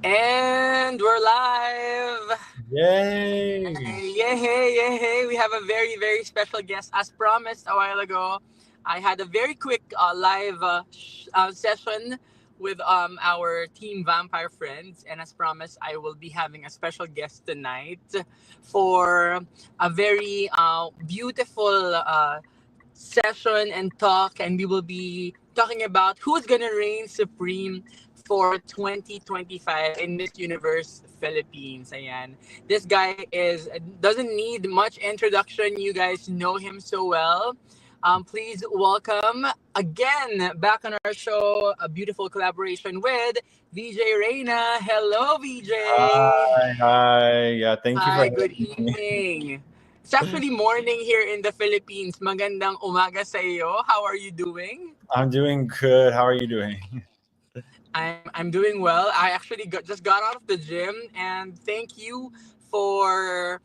And we're live. Yay! Yay, hey, yay, hey. We have a very, very special guest. As promised a while ago, I had a very quick live session with our team vampire friends. And as promised, I will be having a special guest tonight for a very beautiful session and talk. And we will be talking about who's going to reign supreme for 2025 in Miss Universe Philippines. Ayan. This guy is doesn't need much introduction. You guys know him so well. Please welcome again back on our show a beautiful collaboration with VJ Reina. Hello, VJ. Hi. Yeah, thank you for Hi, good having me. evening. It's actually morning here in the Philippines. Magandang umaga sa iyo. How are you doing? I'm doing good. How are you doing? I'm doing well. I actually just got out of the gym, and thank you for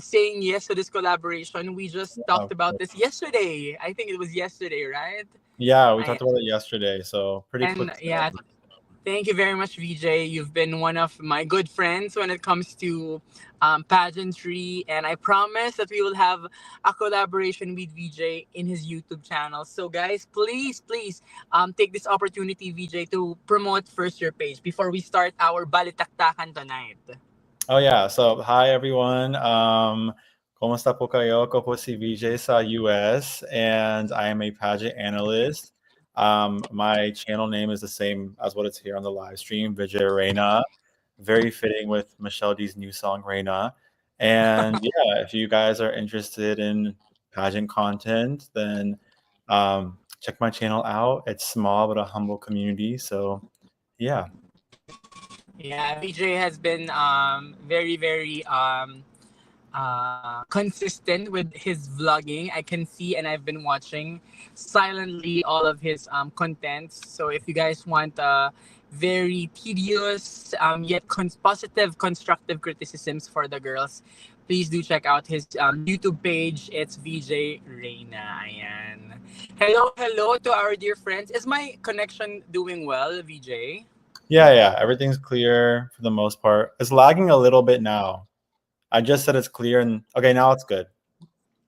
saying yes to this collaboration. We just Yeah, talked of about course. this yesterday. I think it was yesterday, right? Yeah, we I talked about it yesterday, so pretty quick and yeah, turnaround. thank you very much, VJ. You've been one of my good friends when it comes to pageantry, and I promise that we will have a collaboration with VJ in his YouTube channel. So, guys, please, take this opportunity, VJ, to promote first your page before we start our balitaktakan tonight. Oh yeah, so hi everyone. Kumusta po kayo? Ako po si VJ sa US and I am a pageant analyst. My channel name is the same as what it's here on the live stream, Vijay Reina. Very fitting with Michelle D's new song Reina. And yeah, if you guys are interested in pageant content, then check my channel out. It's small but a humble community. So yeah. Yeah, VJ has been very, very consistent with his vlogging. I can see and I've been watching silently all of his contents. So if you guys want very tedious yet positive, constructive criticisms for the girls, please do check out his YouTube page. It's VJ Reina. Ayan. Hello, hello to our dear friends. Is my connection doing well, VJ? Yeah, everything's clear for the most part. It's lagging a little bit now. I just said it's clear and okay, now it's good.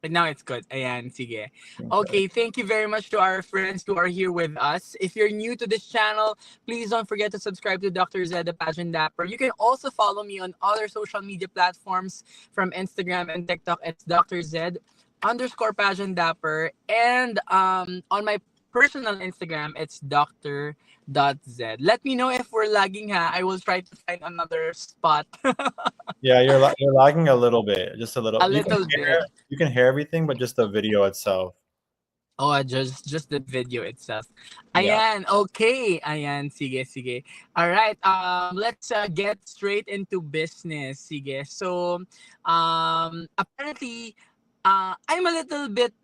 But now it's good. Ayan, sige. Okay. Okay, thank you very much to our friends who are here with us. If you're new to this channel, please don't forget to subscribe to Dr. Zed, the Pageant Dapper. You can also follow me on other social media platforms from Instagram and TikTok. It's Dr. Zed underscore Pageant Dapper. And on my personal Instagram, it's Dr. Let me know if we're lagging, ha. I will try to find another spot. Yeah, you're lagging a little bit, just a little. A little bit. You can hear everything, but just the video itself. Oh, just the video itself. Yeah. Ayan, okay. Ayan, sige, sige. All right, let's get straight into business. Sige. So, apparently, I'm a little bit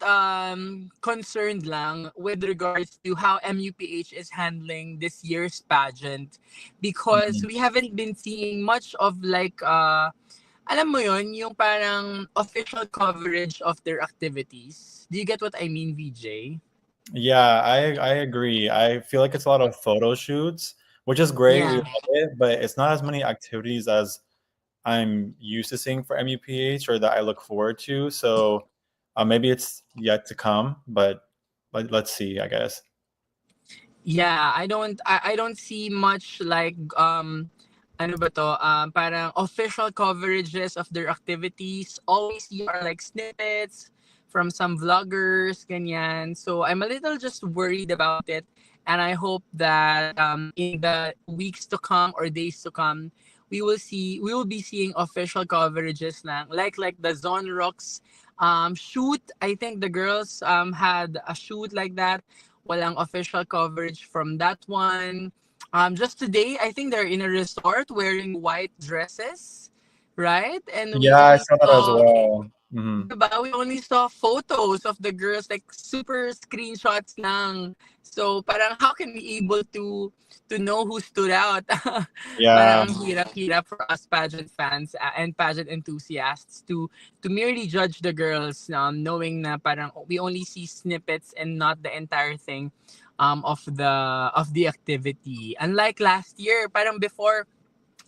concerned lang with regards to how MUPH is handling this year's pageant because Mhm. we haven't been seeing much of like alam mo yon yung parang official coverage of their activities. Do you get what I mean, VJ? Yeah, I agree. I feel like it's a lot of photo shoots, which is great. We Yeah. love it, but it's not as many activities as I'm used to seeing for MUPH or that I look forward to. So maybe it's yet to come, but let's see, I guess. Yeah, I don't see much like ano ba to parang official coverages of their activities. Always you are like snippets from some vloggers ganyan. So I'm a little just worried about it and I hope that in the weeks to come or days to come we will be seeing official coverages lang like the Zone Rocks shoot. I think the girls had a shoot like that. Walang official coverage from that one. Just today, I think they're in a resort wearing white dresses, right? And we Yeah, I only saw that as saw, well. Mhm. diba? We only saw photos of the girls, like super screenshots lang. So parang how can we able to know who stood out? Yeah. Parang ang hirap-hirap for us pageant fans and pageant enthusiasts to merely judge the girls, knowing na parang we only see snippets and not the entire thing of the activity. Unlike last year, parang before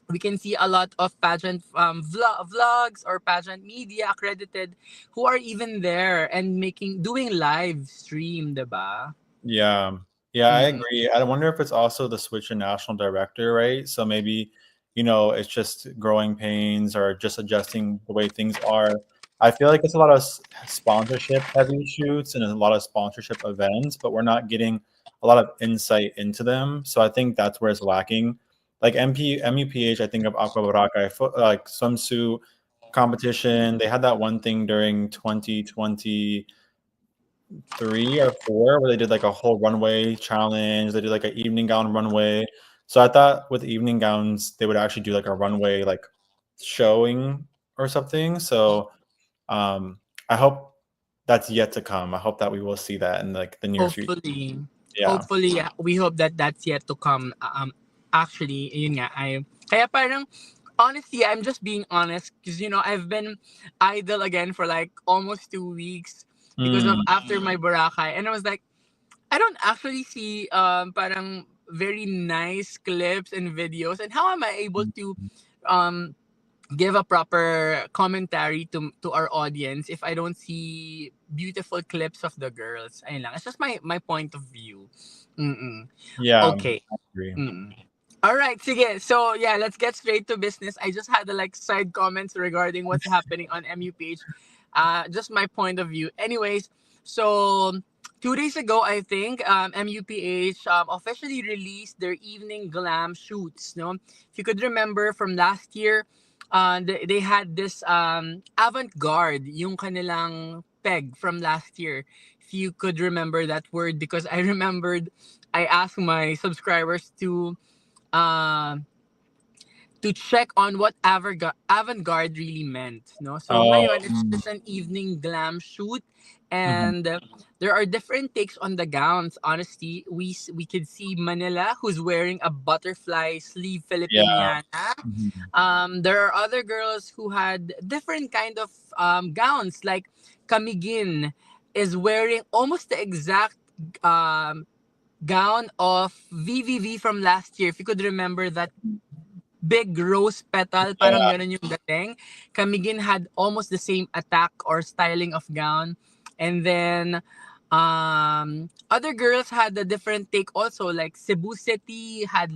we can see a lot of pageant vlogs or pageant media accredited who are even there and doing live stream, diba? Yeah. Yeah, I Mm. agree. I wonder if it's also the switch in national director, right? So maybe, it's just growing pains or just adjusting the way things are. I feel like it's a lot of sponsorship heavy shoots and a lot of sponsorship events, but we're not getting a lot of insight into them. So I think that's where it's lacking. Like MUPH, I think of Aqua Baraka, like swimsuit competition. They had that one thing during 2020 three or four where they did like a whole runway challenge. They did like an evening gown runway. So I thought with evening gowns they would actually do like a runway like showing or something. So um I hope that's yet to come. I hope that we will see that in like the near future. Hopefully, Yeah. we hope that that's yet to come. Actually, yun nga, kaya parang, honestly, I'm just being honest because, I've been idle again for like almost 2 weeks because of Mm, after my Boracay. And I was like, I don't actually see parang very nice clips and videos. And how am I able to um give a proper commentary to our audience if I don't see beautiful clips of the girls? Ayun lang. It's just my point of view. Mm-mm. yeah, Okay. I agree. Mm. All right, sige. So yeah, let's get straight to business. I just had like side comments regarding what's happening on MUPH. Just my point of view. Anyways, so 2 days ago, I think MUPH officially released their evening glam shoots. No, if you could remember from last year, they had this avant-garde, yung kanilang peg from last year. If you could remember that word, because I remembered, I asked my subscribers uh, to check on what avant-garde really meant. No? So Oh, ngayon, it's just an evening glam shoot. mhm. And there are different takes on the gowns. Honestly, we could see Manila, who's wearing a butterfly sleeve Yeah. Filipiniana. Mhm. There are other girls who had different kind of gowns. Like Kamigin is wearing almost the exact um, gown of VVV from last year. If you could remember that big rose petal, parang Yeah. ganun yung dating. Kamigin had almost the same attack or styling of gown. And then other girls had a different take also. Like Cebu City had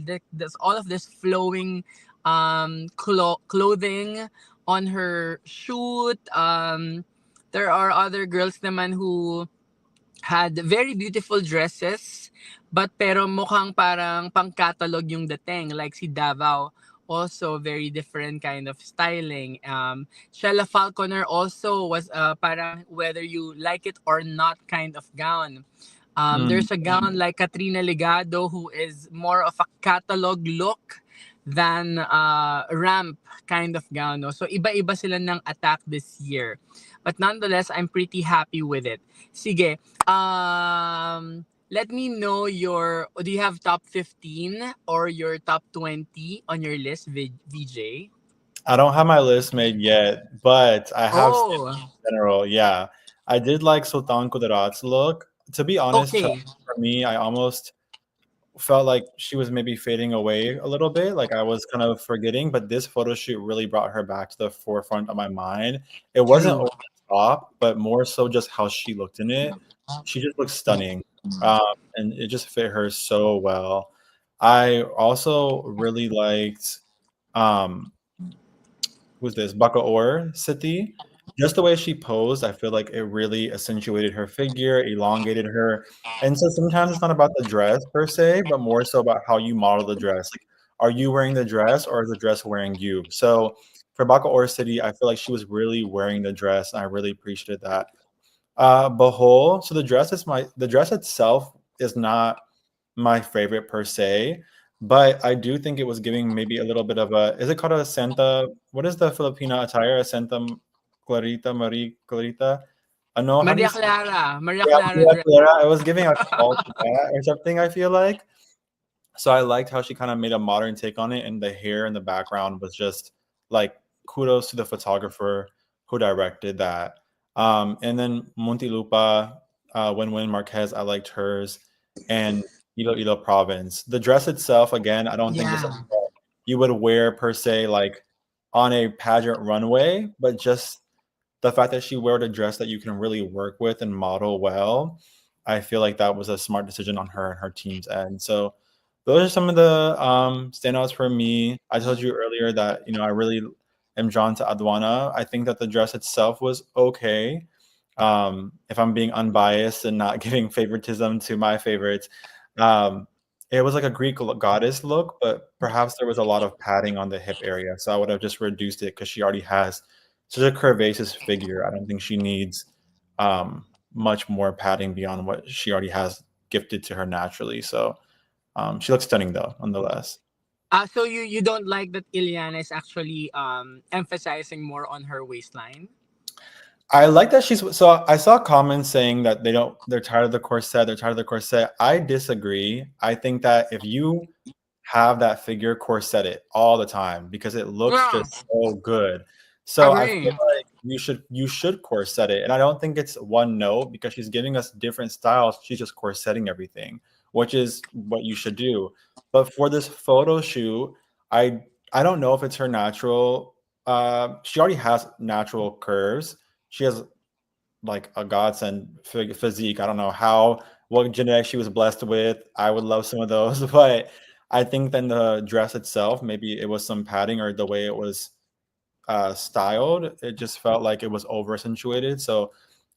all of this flowing clothing on her shoot. There are other girls naman who had very beautiful dresses, but pero mukhang parang pang-catalog yung dating, like si Davao. Also very different kind of styling. Shella Falconer also was parang whether you like it or not kind of gown. Mm, There's a gown like Katrina Legado who is more of a catalog look than ramp kind of gown. No? So iba-iba sila ng attack this year. But nonetheless, I'm pretty happy with it. Sige, let me know do you have top 15 or your top 20 on your list, VJ? I don't have my list made yet, but I have seen Oh, in general. Yeah, I did like Sultan Kudarat's look. To be honest, okay. for me, I almost felt like she was maybe fading away a little bit. Like I was kind of forgetting, but this photo shoot really brought her back to the forefront of my mind. It wasn't True. over the top, but more so just how she looked in it. She just looked stunning, and it just fit her so well. I also really liked. Um, who's this? Bacoor City. Just the way she posed, I feel like it really accentuated her figure, elongated her. And so sometimes it's not about the dress per se, but more so about how you model the dress. Like, are you wearing the dress or is the dress wearing you? So for Bacoor City, I feel like she was really wearing the dress, and I really appreciated that. Bahol, so the dress itself is not my favorite per se, but I do think it was giving maybe a little bit of a is it called a Santa? What is the Filipino attire? A Santa Clarita, Marie Clarita? No, how do you say Maria yeah, Clara Maria dress. Clara. I was giving a call to that or something, I feel like. So I liked how she kind of made a modern take on it, and the hair in the background was just like kudos to the photographer who directed that. And then Muntinlupa, Win Marquez, I liked hers, and Iloilo Province. The dress itself, again, I don't think it's Yeah. you would wear per se like on a pageant runway, but just the fact that she wore a dress that you can really work with and model well, I feel like that was a smart decision on her and her team's end. So those are some of the standouts for me. I told you earlier that I really am drawn to Adwana. I think that the dress itself was okay. If I'm being unbiased and not giving favoritism to my favorites, um, it was like a Greek goddess look, but perhaps there was a lot of padding on the hip area. So I would have just reduced it because she already has such a curvaceous figure. I don't think she needs much more padding beyond what she already has gifted to her naturally. So she looks stunning though, nonetheless. So you don't like that Ileana is actually emphasizing more on her waistline? I like that she's so I saw comments saying that they're tired of the corset, they're tired of the corset. I disagree. I think that if you have that figure, corset it all the time because it looks Yeah, just so good. So I feel agree. like you should corset it. And I don't think it's one note because she's giving us different styles. She's just corsetting everything, which is what you should do. But for this photo shoot, I I don't know if it's her natural she already has natural curves. She has like a godsend physique. I don't know what genetics she was blessed with. I would love some of those, but I think then the dress itself, maybe it was some padding or the way it was styled. It just felt like it was over accentuated. So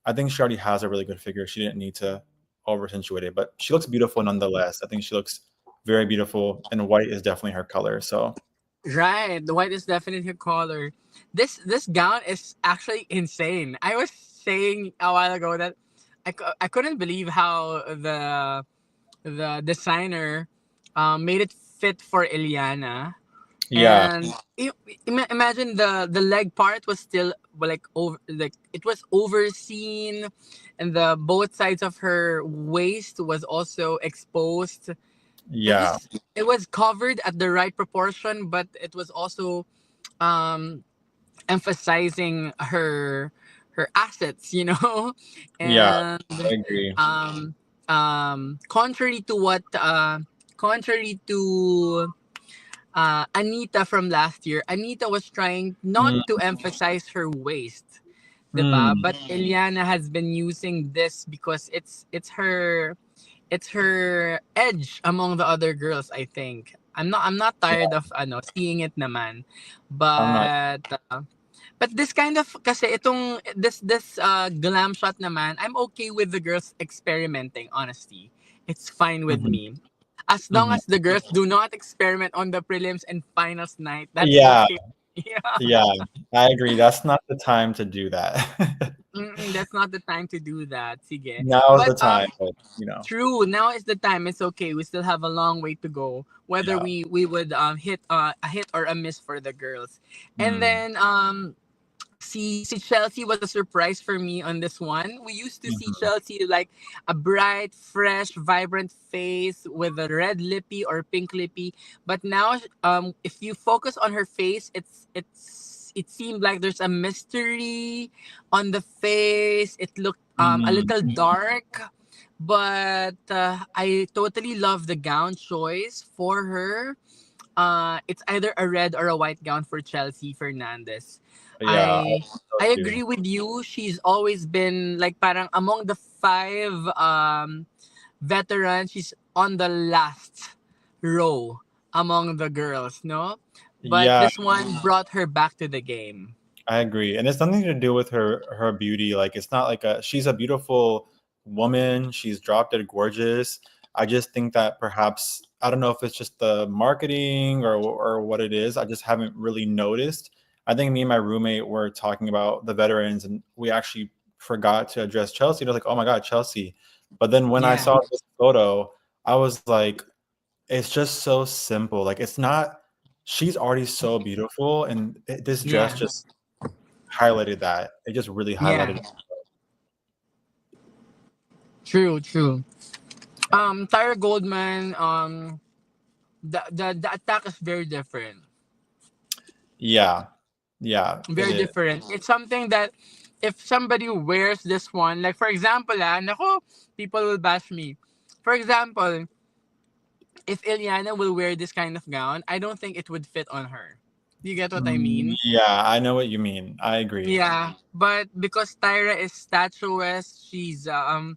I think she already has a really good figure. She didn't need to over accentuate it, but she looks beautiful nonetheless. I think she looks very beautiful, and white is definitely her color. So Right, the white is definitely her color. This gown is actually insane. I was saying a while ago that I couldn't believe how the designer made it fit for Eliana. yeah, And imagine the leg part was still, well, like over, like it was overseen, and the both sides of her waist was also exposed. yeah, It was covered at the right proportion, but it was also um emphasizing her assets, yeah. and I agree. um contrary to what contrary to Anita from last year. Anita was trying not Mm, to emphasize her waist, diba? mm, But Eliana has been using this because it's her edge among the other girls, I think. I'm not tired yeah, of seeing it naman. I'm not. But this kind of kasi itong this glam shot naman, I'm okay with the girls experimenting, honestly. It's fine with Mhm, me. As long mhm. as the girls do not experiment on the prelims and finals night, that's Yeah, okay. Yeah. yeah, I agree. That's not the time to do that. That's not the time to do that. Sige. Now's But the time, but. true. Now is the time. It's okay. We still have a long way to go. Whether Yeah. we would hit a hit or a miss for the girls, and Mm, then see Chelsea was a surprise for me on this one. We used to see mhm. Chelsea like a bright, fresh, vibrant face with a red lippy or pink lippy, but now if you focus on her face, it seemed like there's a mystery on the face. It looked a Mm, little dark, but I totally love the gown choice for her. It's either a red or a white gown for Chelsea Fernandez. yeah, I I think so I too. agree with you. She's always been like parang among the five veterans. She's on the last row among the girls, no? But Yeah, this one brought her back to the game. I agree, and it's nothing to do with her beauty. Like it's not like a she's a beautiful woman. She's drop dead gorgeous. I just think that perhaps I don't know if it's just the marketing or what it is. I just haven't really noticed. I think me and my roommate were talking about the veterans, and we actually forgot to address Chelsea. And I was like, oh my god, Chelsea. But then when I Yeah, saw this photo, I was like, it's just so simple. Like it's not. She's already so beautiful, and this dress yeah, just highlighted that. It just really highlighted yeah. it. True, true. Tyra Goldman, the attack is very different. Yeah. Yeah, it Very is. different. It's something that if somebody wears this one, like for example, nako, people will bash me. For example, if Ileana will wear this kind of gown, I don't think it would fit on her. You get what I mean? Yeah, I know what you mean. I agree. Yeah, but because Tyra is statuesque, she's a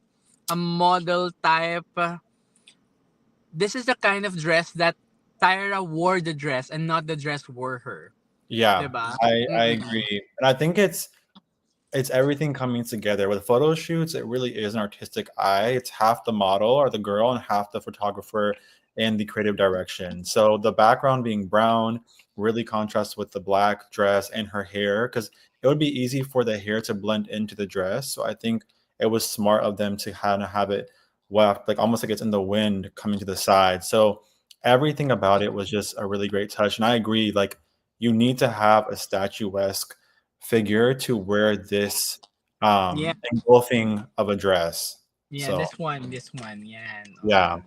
model type. This is the kind of dress that Tyra wore the dress and not the dress wore her. Yeah, Diba? I Mm-mm. agree. And I think it's everything coming together. With photo shoots, it really is an artistic eye. It's half the model or the girl and half the photographer and the creative direction. So the background being brown really contrasts with the black dress and her hair because it would be easy for the hair to blend into the dress. So I think it was smart of them to kind of have it weft, like almost like it's in the wind coming to the side. So everything about it was just a really great touch. And I agree, like you need to have a statuesque figure to wear this Yeah, engulfing of a dress. yeah, So this one, yeah. yeah,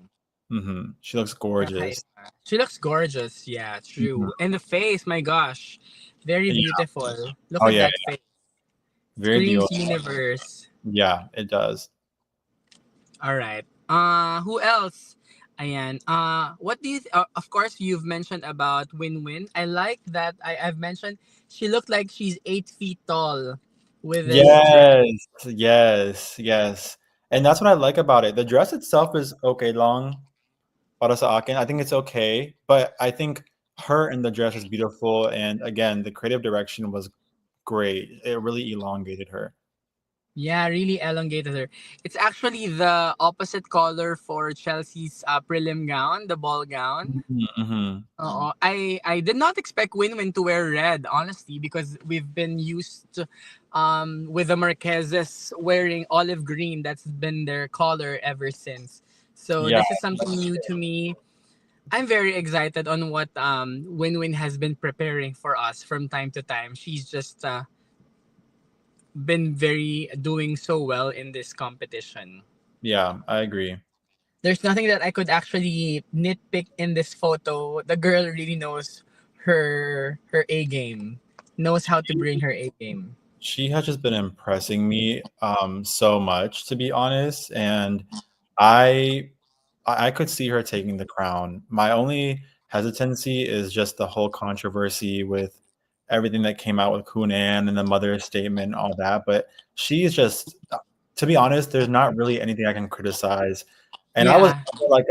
she looks Right. gorgeous. She looks gorgeous. Yeah, Mhm. true. And the face, my gosh, very Yeah. beautiful. Look Oh at yeah, that face. very Screams beautiful. universe. Yeah, it does. All right. Who else? Ayan. What do you? Of course, you've mentioned about Win Win. I like that. I've mentioned she looked like she's 8 feet tall with this dress. Yes, yes, yes. And that's what I like about it. The dress itself is okay long, para sa akin. I think it's okay, but I think her in the dress is beautiful. And again, the creative direction was great. It really elongated her. Yeah, really elongated her. It's actually the opposite color for Chelsea's prelim gown, the ball gown. Mhm. I did not expect Winwin to wear red, honestly, because we've been used to, with the Marquezes wearing olive green. That's been their color ever since. So Yeah, this is something new to me. I'm very excited on what Winwin has been preparing for us from time to time. She's just been very doing so well in this competition. yeah, I agree. There's nothing that I could actually nitpick in this photo. The girl really knows her A game. Knows how to bring her A game. She has just been impressing me so much, to be honest. And I I could see her taking the crown. My only hesitancy is just the whole controversy with everything that came out with Kunan and the mother's statement and all that. But she's just, to be honest, there's not really anything I can criticize. And I was Yeah. never like,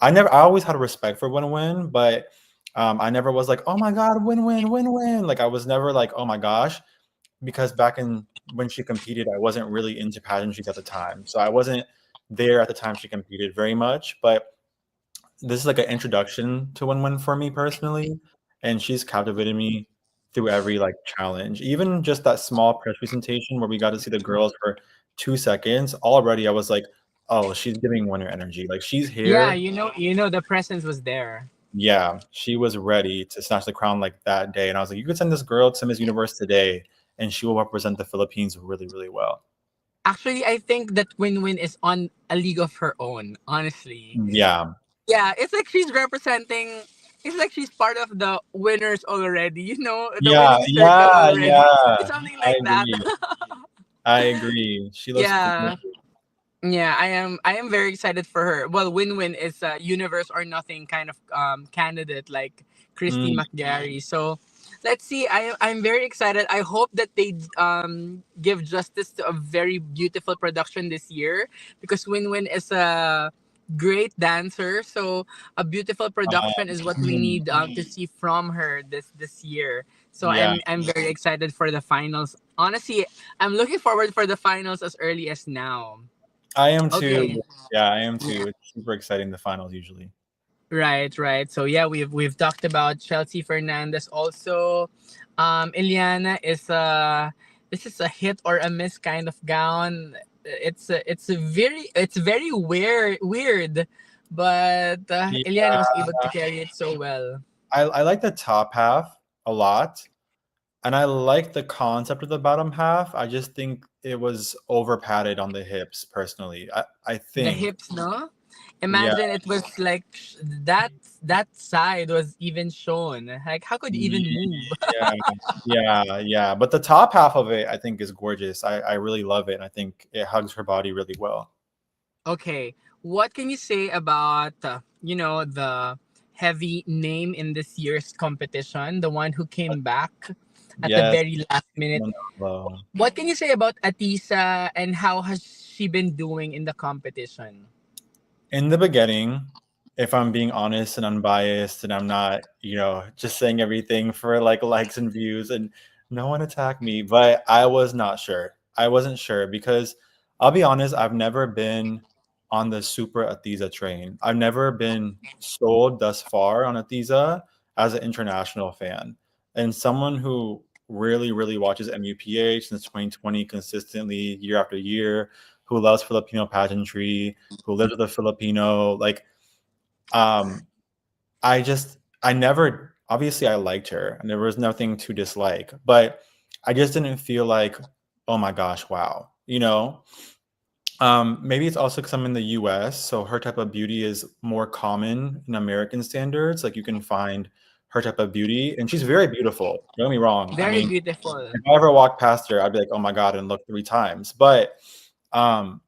I always had a respect for Win Win, but I never was like, oh my God, win win, win win. Like I was never like, oh my gosh, because back in when she competed, I wasn't really into pageantries at the time. So I wasn't there at the time she competed very much. But this is like an introduction to Win Win for me personally. And she's captivated me through every like challenge. Even just that small press presentation where we got to see the girls for 2 seconds, already I was like, oh, she's giving winner energy. Like she's Yeah, here. the presence was there. Yeah, she was ready to snatch the crown like that day. And I was like, you could send this girl to Miss Universe today and she will represent the Philippines really, really well. Actually, I think that Win is on a league of her own, honestly. Yeah. Yeah, it's like she's representing it's like she's part of the winners already, the Yeah, winning circle yeah, already. It's yeah. something I like that. agree. I agree. She looks Yeah. gorgeous. Yeah, I am very excited for her. Well, Win is a universe or nothing kind of candidate like Christy Mm, McGarry. So let's see. I'm very excited. I hope that they give justice to a very beautiful production this year because Win is a great dancer. So a beautiful production is what we mm, need to see from her this year. So yeah, I'm very excited for the finals. Honestly, I'm looking forward for the finals as early as now. I am too. Okay. Yeah, I am Yeah. too. It's super exciting, the finals usually. Right, right. So yeah, we've talked about Chelsea Fernandez also. Ileana is this is a hit or a miss kind of gown. It's very weird, but Ileana Yeah, was able to carry it so well. I like the top half a lot, and I like the concept of the bottom half. I just think it was over padded on the hips, personally. I The think. hips, no? Yeah, Imagine it was like that side was even shown. Like how could you even move? yeah, yeah, yeah. But the top half of it, I think, is gorgeous. I really love it, and I think it hugs her body really well. Okay. what can you say about the heavy name in this year's competition, the one who came back at the Yes, very last minute? Manolo. What can you say about Atisa and how has she been doing in the competition? In the beginning, if I'm being honest and unbiased and I'm not, just saying everything for like likes and views and no one attack me, but I was not sure. I wasn't sure because I'll be honest, I've never been on the super Athiza train. I've never been sold thus far on Athiza as an international fan. And someone who really, really watches MUPH since 2020 consistently year after year, who loves Filipino pageantry, who lives with a Filipino. Um, I never, obviously, I liked her and there was nothing to dislike, but I just didn't feel like, oh my gosh, wow. Maybe it's also because I'm in the US, so her type of beauty is more common in American standards. Like you can find her type of beauty, and she's very beautiful. Don't get me wrong. I Very mean, beautiful. if I ever walked past her, I'd be like, oh my God, and look 3 times. But um,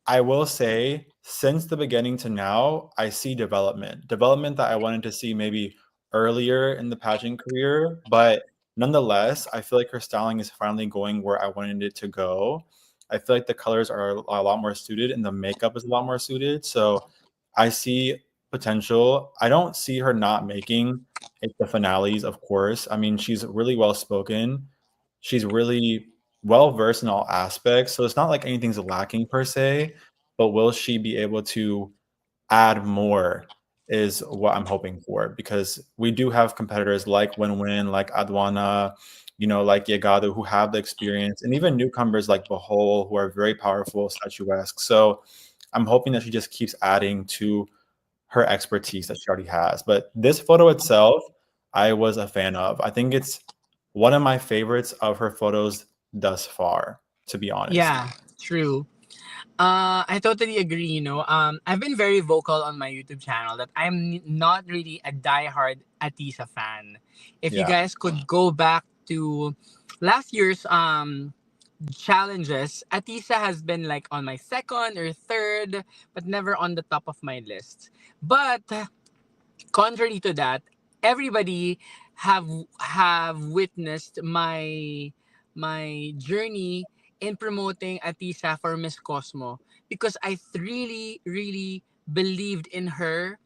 I will say, since the beginning to now, I see development that I wanted to see maybe earlier in the pageant career. But nonetheless, I feel like her styling is finally going where I wanted it to go. I feel like the colors are a lot more suited and the makeup is a lot more suited. So I see potential. I don't see her not making it the finales, of course. I mean, she's really well spoken. She's really well versed in all aspects. So it's not like anything's lacking per se, but will she be able to add more is what I'm hoping for because we do have competitors like Win Win, like Adwana, like Legado who have the experience, and even newcomers like Bahol who are very powerful, statuesque. So I'm hoping that she just keeps adding to her expertise that she already has. But this photo itself, I was a fan of. I think it's one of my favorites of her photos thus far, to be honest. Yeah, true. I totally agree. I've been very vocal on my YouTube channel that I'm not really a diehard Atisa fan. If you Yeah. guys could go back to last year's challenges, Atisa has been like on my second or third, but never on the top of my list. But contrary to that, everybody have have witnessed my journey in promoting Atisa for Miss Cosmo because I really really believed in her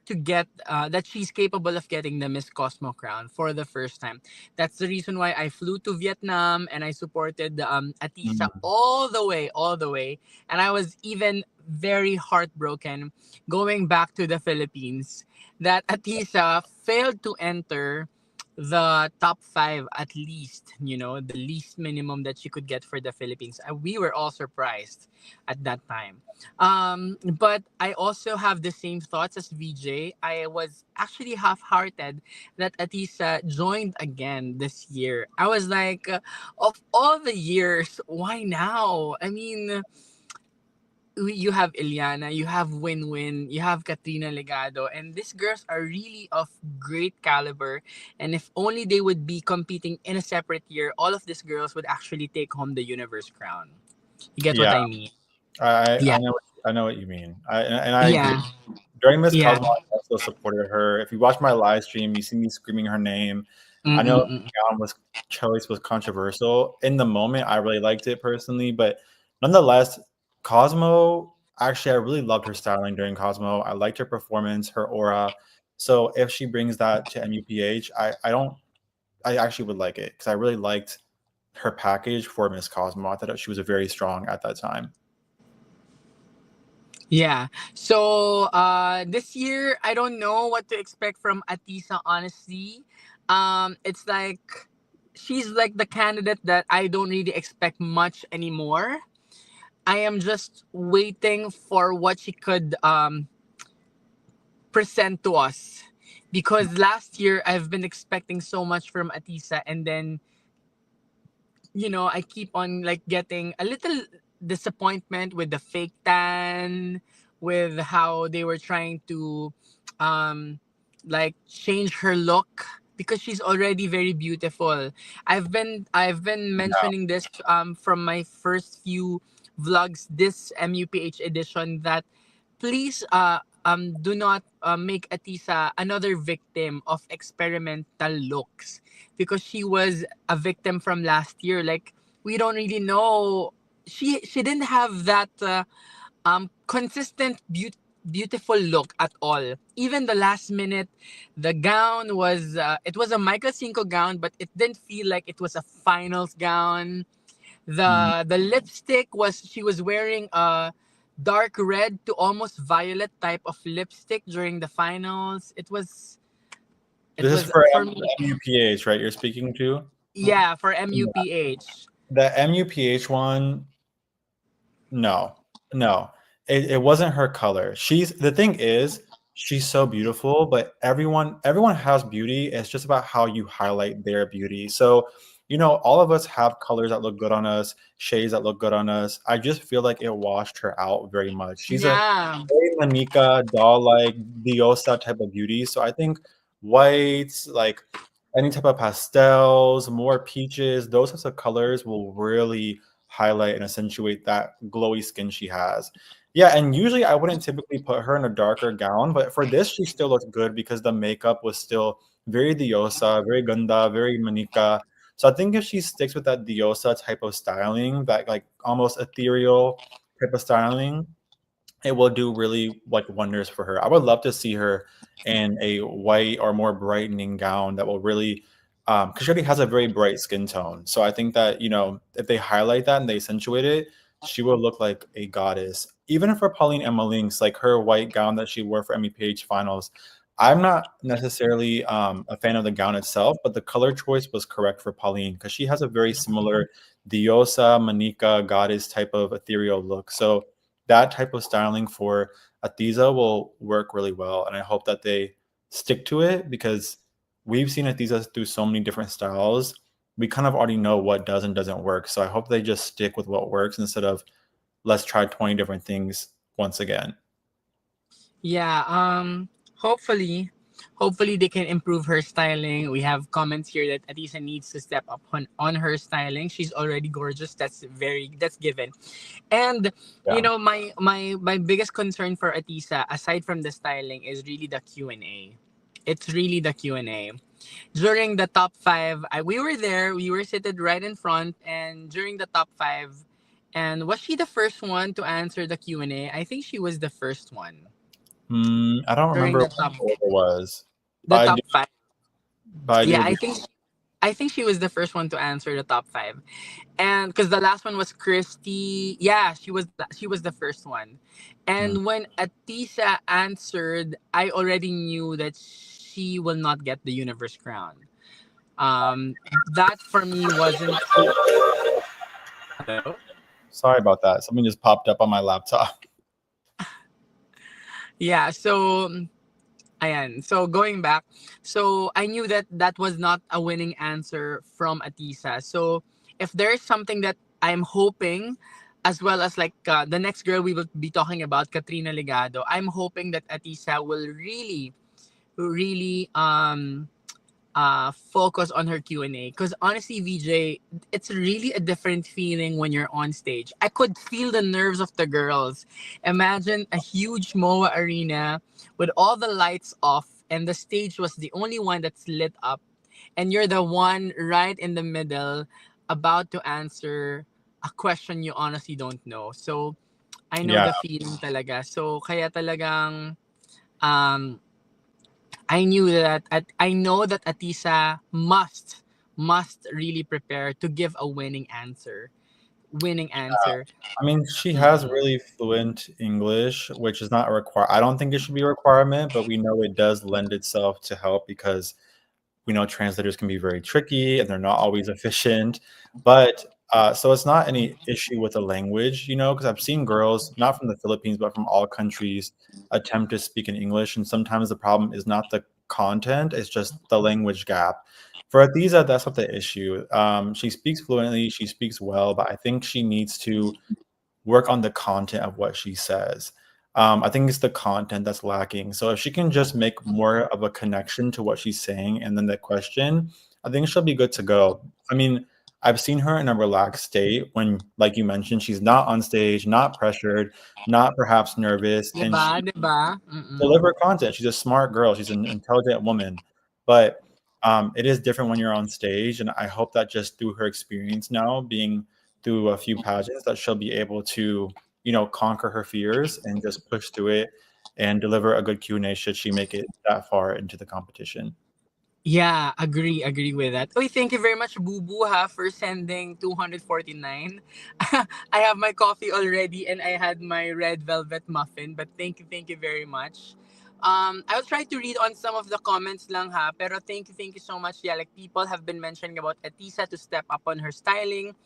to get that she's capable of getting the Miss Cosmo crown for the first time. That's the reason why I flew to Vietnam and I supported Atisa Mm. all the way, and I was even very heartbroken going back to the Philippines that Atisa failed to enter the top five at least, the least minimum that she could get for the Philippines. We were all surprised at that time. But I also have the same thoughts as VJ. I was actually half-hearted that Atisa joined again this year. I was like, of all the years, why now? I mean, you have Ilyana, you have Win Win, you have Katrina Legado, and these girls are really of great caliber. And if only they would be competing in a separate year, all of these girls would actually take home the universe crown. You get what Yeah. I mean? I Yeah, know I know what you mean. And I agree. yeah, During Miss yeah. Cosmo, I also supported her. If you watch my live stream, you see me screaming her name. I know Mm-mm-mm. gown was choice was controversial. In the moment, I really liked it personally, but nonetheless, Cosmo, actually I really loved her styling during Cosmo. I liked her performance, her aura. So if she brings that to MUPH, I actually would like it because I really liked her package for Miss Cosmo. I thought she was very strong at that time. Yeah. So this year I don't know what to expect from Atisa, honestly. It's like she's like the candidate that I don't really expect much anymore. I am just waiting for what she could present to us. Because last year I've been expecting so much from Atisa, and then I keep on like getting a little disappointment with the fake tan, with how they were trying to um like change her look because she's already very beautiful. I've been mentioning this from my first few vlogs this MUPH edition that please do not make Atisa another victim of experimental looks, because she was a victim from last year. Like, we don't really know, she didn't have that consistent beautiful look at all. Even the last minute, the gown was it was a Michael Cinco gown, but it didn't feel like it was a finals gown. Mm. The lipstick was, she was wearing a dark red to almost violet type of lipstick during the finals. It This is was for for me. MUPH, right? You're speaking to? Yeah, for Yeah. MUPH. The MUPH one, no, no, it wasn't her color. She's the thing is, she's so beautiful, but everyone has beauty. It's just about how you highlight their beauty. So, all of us have colors that look good on us, shades that look good on us. I just feel like it washed her out very much. She's a Yeah. very Manika doll-like diosa type of beauty. So I think whites, like any type of pastels, more peaches, those types of colors will really highlight and accentuate that glowy skin she has. Yeah, and usually I wouldn't typically put her in a darker gown, but for this she still looked good because the makeup was still very diosa, very ganda, very manika. So I think if she sticks with that diosa type of styling, that like almost ethereal type of styling, it will do really like wonders for her. I would love to see her in a white or more brightening gown that will really, because she already has a very bright skin tone. So I think that if they highlight that and they accentuate it, she will look like a goddess. Even for Pauline Emma Links, like her white gown that she wore for MUPH finals, I'm not necessarily a fan of the gown itself, but the color choice was correct for Pauline because she has a very similar diosa, manika, goddess type of ethereal look. So that type of styling for Atiza will work really well. And I hope that they stick to it because we've seen Atiza through so many different styles. We kind of already know what does and doesn't work. So I hope they just stick with what works instead of let's try 20 different things once again. Yeah, hopefully they can improve her styling. We have comments here that Atisa needs to step up on her styling. She's already gorgeous. That's given. And Yeah. my biggest concern for Atisa, aside from the styling, is really the Q&A. It's really the Q&A. During the top 5, we were there, we were seated right in front, and during the top 5, and was she the first one to answer the Q&A? I think she was the first one I don't during remember the what top the order was, the but top 5. I do Yeah, agree. I think she was the first one to answer the top 5. And because the last one was Christy, yeah, she was the first one. Mm. And when Atisa answered, I already knew that she will not get the universe crown. That for me wasn't. Hello. Sorry about that. Something just popped up on my laptop. Yeah. So ayan. So going back, so I knew that that was not a winning answer from Atisa. So if there's something that I'm hoping, as well as like the next girl we will be talking about, Katrina Legado, I'm hoping that Atisa will really focus on her Q&A, because honestly, VJ, it's really a different feeling when you're on stage. I could feel the nerves of the girls. Imagine a huge MOA arena with all the lights off and the stage was the only one that's lit up, and you're the one right in the middle about to answer a question you honestly don't know. So I know Yeah. the feeling talaga. So kaya talagang um I know that Atisa must really prepare to give a winning answer. Winning answer. I mean, she has Mm. really fluent English, which is not a require. I don't think it should be a requirement, but we know it does lend itself to help because we know translators can be very tricky and they're not always efficient. But so it's not any issue with the language, because I've seen girls, not from the Philippines, but from all countries, attempt to speak in English. And sometimes the problem is not the content, it's just the language gap. For Adiza, that's not the issue. She speaks fluently, she speaks well, but I think she needs to work on the content of what she says. I think it's the content that's lacking. So if she can just make more of a connection to what she's saying and then the question, I think she'll be good to go. I mean, I've seen her in a relaxed state when, like you mentioned, she's not on stage, not pressured, not perhaps nervous, and 'Di she ba? 'Di ba? Mm. deliver content. She's a smart girl. She's an intelligent woman, but it is different when you're on stage. And I hope that just through her experience now, being through a few pageants, that she'll be able to, conquer her fears and just push through it and deliver a good Q&A should she make it that far into the competition. Yeah, agree with that. Oh, thank you very much, Boo Boo, ha, for sending 249. I have my coffee already and I had my red velvet muffin, but thank you very much. I'll try to read on some of the comments lang ha, pero thank you so much. Yeah, like people have been mentioning about Atisa to step up on her styling.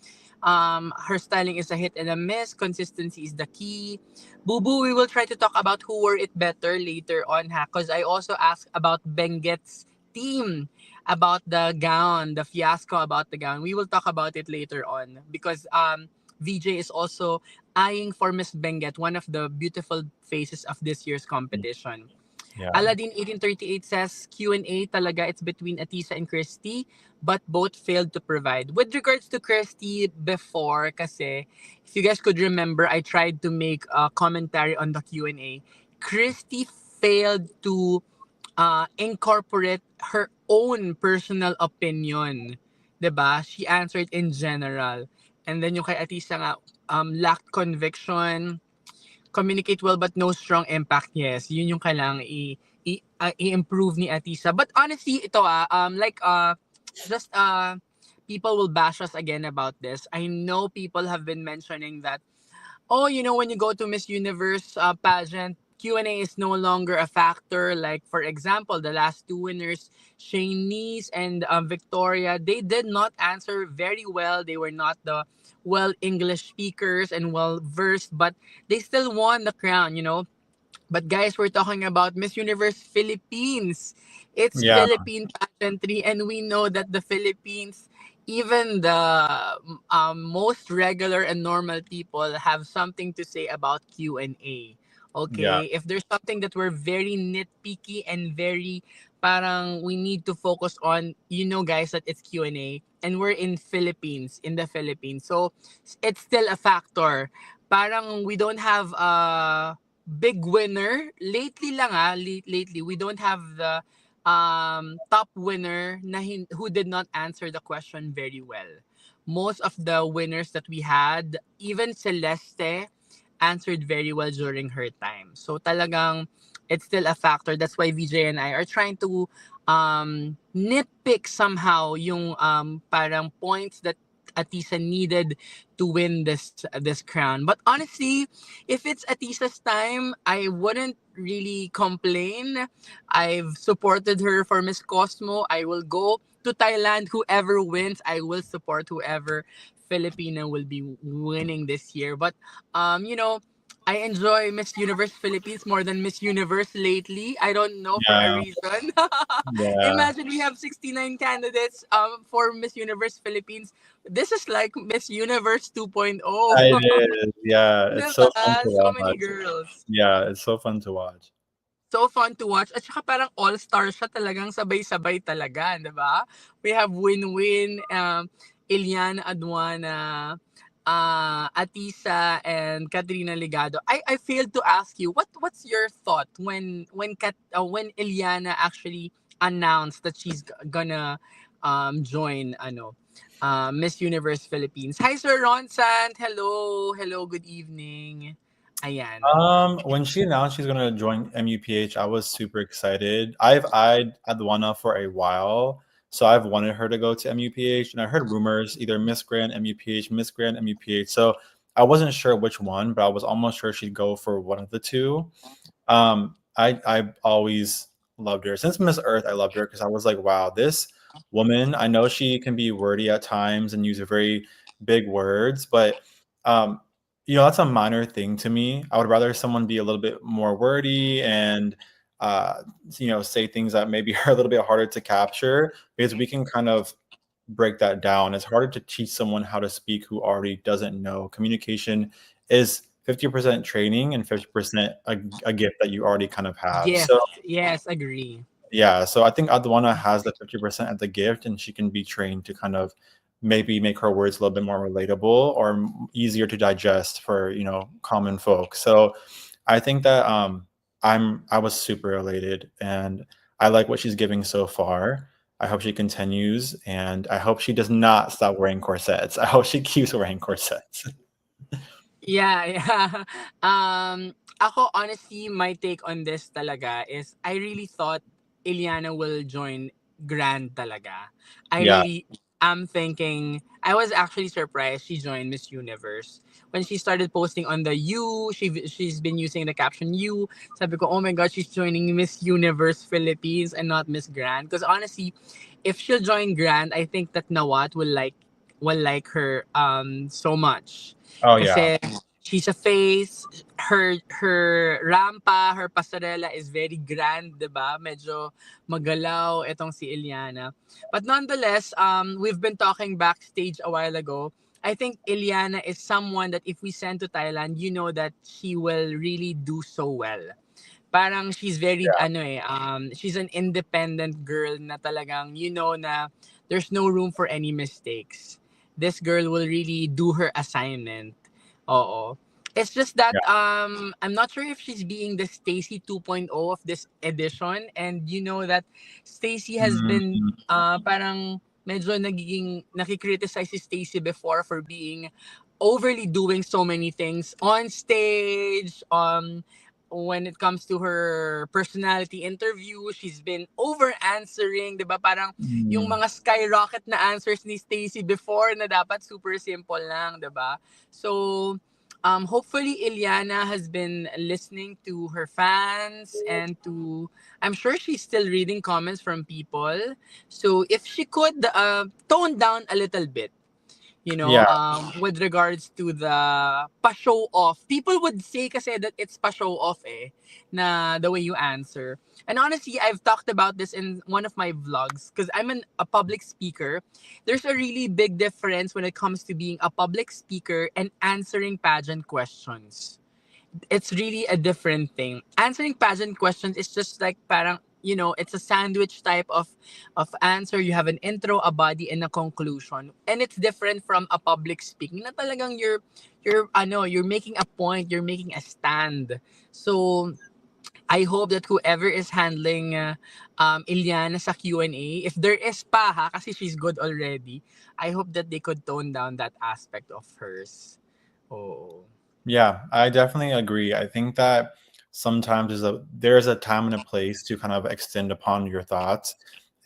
Her styling is a hit and a miss. Consistency is the key. Boo Boo, we will try to talk about who wore it better later on ha, because I also asked about Benguet's team about the gown, the fiasco about the gown. We will talk about it later on because VJ is also eyeing for Miss Benguet, one of the beautiful faces of this year's competition. Yeah. Aladdin 1838 says Q&A talaga it's between Atisa and Christy but both failed to provide. With regards to Christy before kasi if you guys could remember I tried to make a commentary on the Q&A. Christy failed to incorporate her own personal opinion. 'Di ba? She answered in general. And then yung kay Atisa nga, lacked conviction, communicate well but no strong impact. Yes, yun yung kailangan i-improve ni Atisa. But honestly, ito just people will bash us again about this. I know people have been mentioning that oh, when you go to Miss Universe pageant, Q&A is no longer a factor. Like, for example, the last two winners, Shanice and Victoria, they did not answer very well. They were not the well English speakers and well versed, but they still won the crown. But guys, we're talking about Miss Universe Philippines. It's Yeah. Philippine pageantry, and we know that the Philippines, even the most regular and normal people, have something to say about Q&A. Yeah. Okay, if there's something that we're very nitpicky and very parang we need to focus on, guys, that it's Q&A, and we're in the Philippines, so it's still a factor. Parang we don't have big winner lately lang lately we don't have the top winner who did not answer the question very well. Most of the winners that we had, even Celeste, answered very well during her time. So talagang it's still a factor. That's why VJ and I are trying to nitpick somehow yung parang points that Atisa needed to win this crown. But honestly, if it's Atisa's time, I wouldn't really complain. I've supported her for Miss Cosmo. I will go to Thailand. Whoever wins, I will support whoever Filipino will be winning this year. But I enjoy Miss Universe Philippines more than Miss Universe lately. I don't know for a Yeah. reason. Yeah. Imagine we have 69 candidates for Miss Universe Philippines. This is like Miss Universe 2.0. It is. Yeah. It's so fun Diba? to So many watch. girls. Yeah. It's so fun to watch. So fun to watch. At saka parang all-star siya talagang sabay-sabay talaga, di ba? We have Win-Win, Iliana Aduana, Atisa, and Katrina Legado. I failed to ask you, what's your thought when Iliana actually announced that she's gonna join Miss Universe Philippines? Hi, Sir Ron Sant. Hello, good evening. Ayan. When she announced she's gonna join MUPH, I was super excited. I've eyed Adwana for a while, so I've wanted her to go to MUPH, and I heard rumors either Miss Grand MUPH, Miss Grand MUPH. So I wasn't sure which one, but I was almost sure she'd go for one of the two. I always loved her since Miss Earth. I loved her because I was like, wow, this woman. I know she can be wordy at times and use very big words, but um, that's a minor thing to me. I would rather someone be a little bit more wordy and say things that maybe are a little bit harder to capture because we can kind of break that down. It's harder to teach someone how to speak who already doesn't know. Communication is 50% training and 50% a gift that you already kind of have. So Gift. Yes, agree. yeah, so I think Adwana has the 50% at the gift, and she can be trained to kind of maybe make her words a little bit more relatable or easier to digest for, common folk. So I think that I was super elated, and I like what she's giving so far. I hope she continues, and I hope she does not stop wearing corsets. I hope she keeps wearing corsets. Yeah, yeah. Ako honestly, my take on this talaga is I really thought Iliana will join Grand talaga. I Yeah. really am thinking I was actually surprised she joined Miss Universe. When she started posting on the U, she's been using the caption U. Sabi ko, oh my god, she's joining Miss Universe Philippines and not Miss Grand. Because honestly, if she'll join Grand, I think that Nawat will like her so much. Oh yeah. Kasi she's a face, her rampa, her pasarela is very grand, 'di ba? Medyo magalaw itong si Iliana. But nonetheless, we've been talking backstage a while ago. I think Iliana is someone that if we send to Thailand, you know that she will really do so well. Parang she's very she's an independent girl na talagang na there's no room for any mistakes. This girl will really do her assignment. Oo. It's just that Yeah. I'm not sure if she's being the Stacy 2.0 of this edition, and you know that Stacy has been Mhm. parang medyo nagiging nakikriticize si Stacy before for being overly doing so many things on stage. When it comes to her personality interview, she's been over answering, 'di ba? Parang yung Mm. mga skyrocket na answers ni Stacy before na dapat super simple lang, 'di ba? So, hopefully Iliana has been listening to her fans and to I'm sure she's still reading comments from people. So, if she could tone down a little bit, Yeah. with regards to the pa-show off. People would say kasi that it's pa-show off na the way you answer. And honestly, I've talked about this in one of my vlogs because a public speaker. There's a really big difference when it comes to being a public speaker and answering pageant questions. It's really a different thing. Answering pageant questions is just like parang it's a sandwich type of answer. You have an intro, a body, and a conclusion. And it's different from a public speaking na talagang you're making a point, you're making a stand. So I hope that whoever is handling Iliana sa Q&A, if there is pa ha, kasi she's good already, I hope that they could tone down that aspect of hers. Oh. Yeah, I definitely agree. I think that sometimes there's a time and a place to kind of extend upon your thoughts,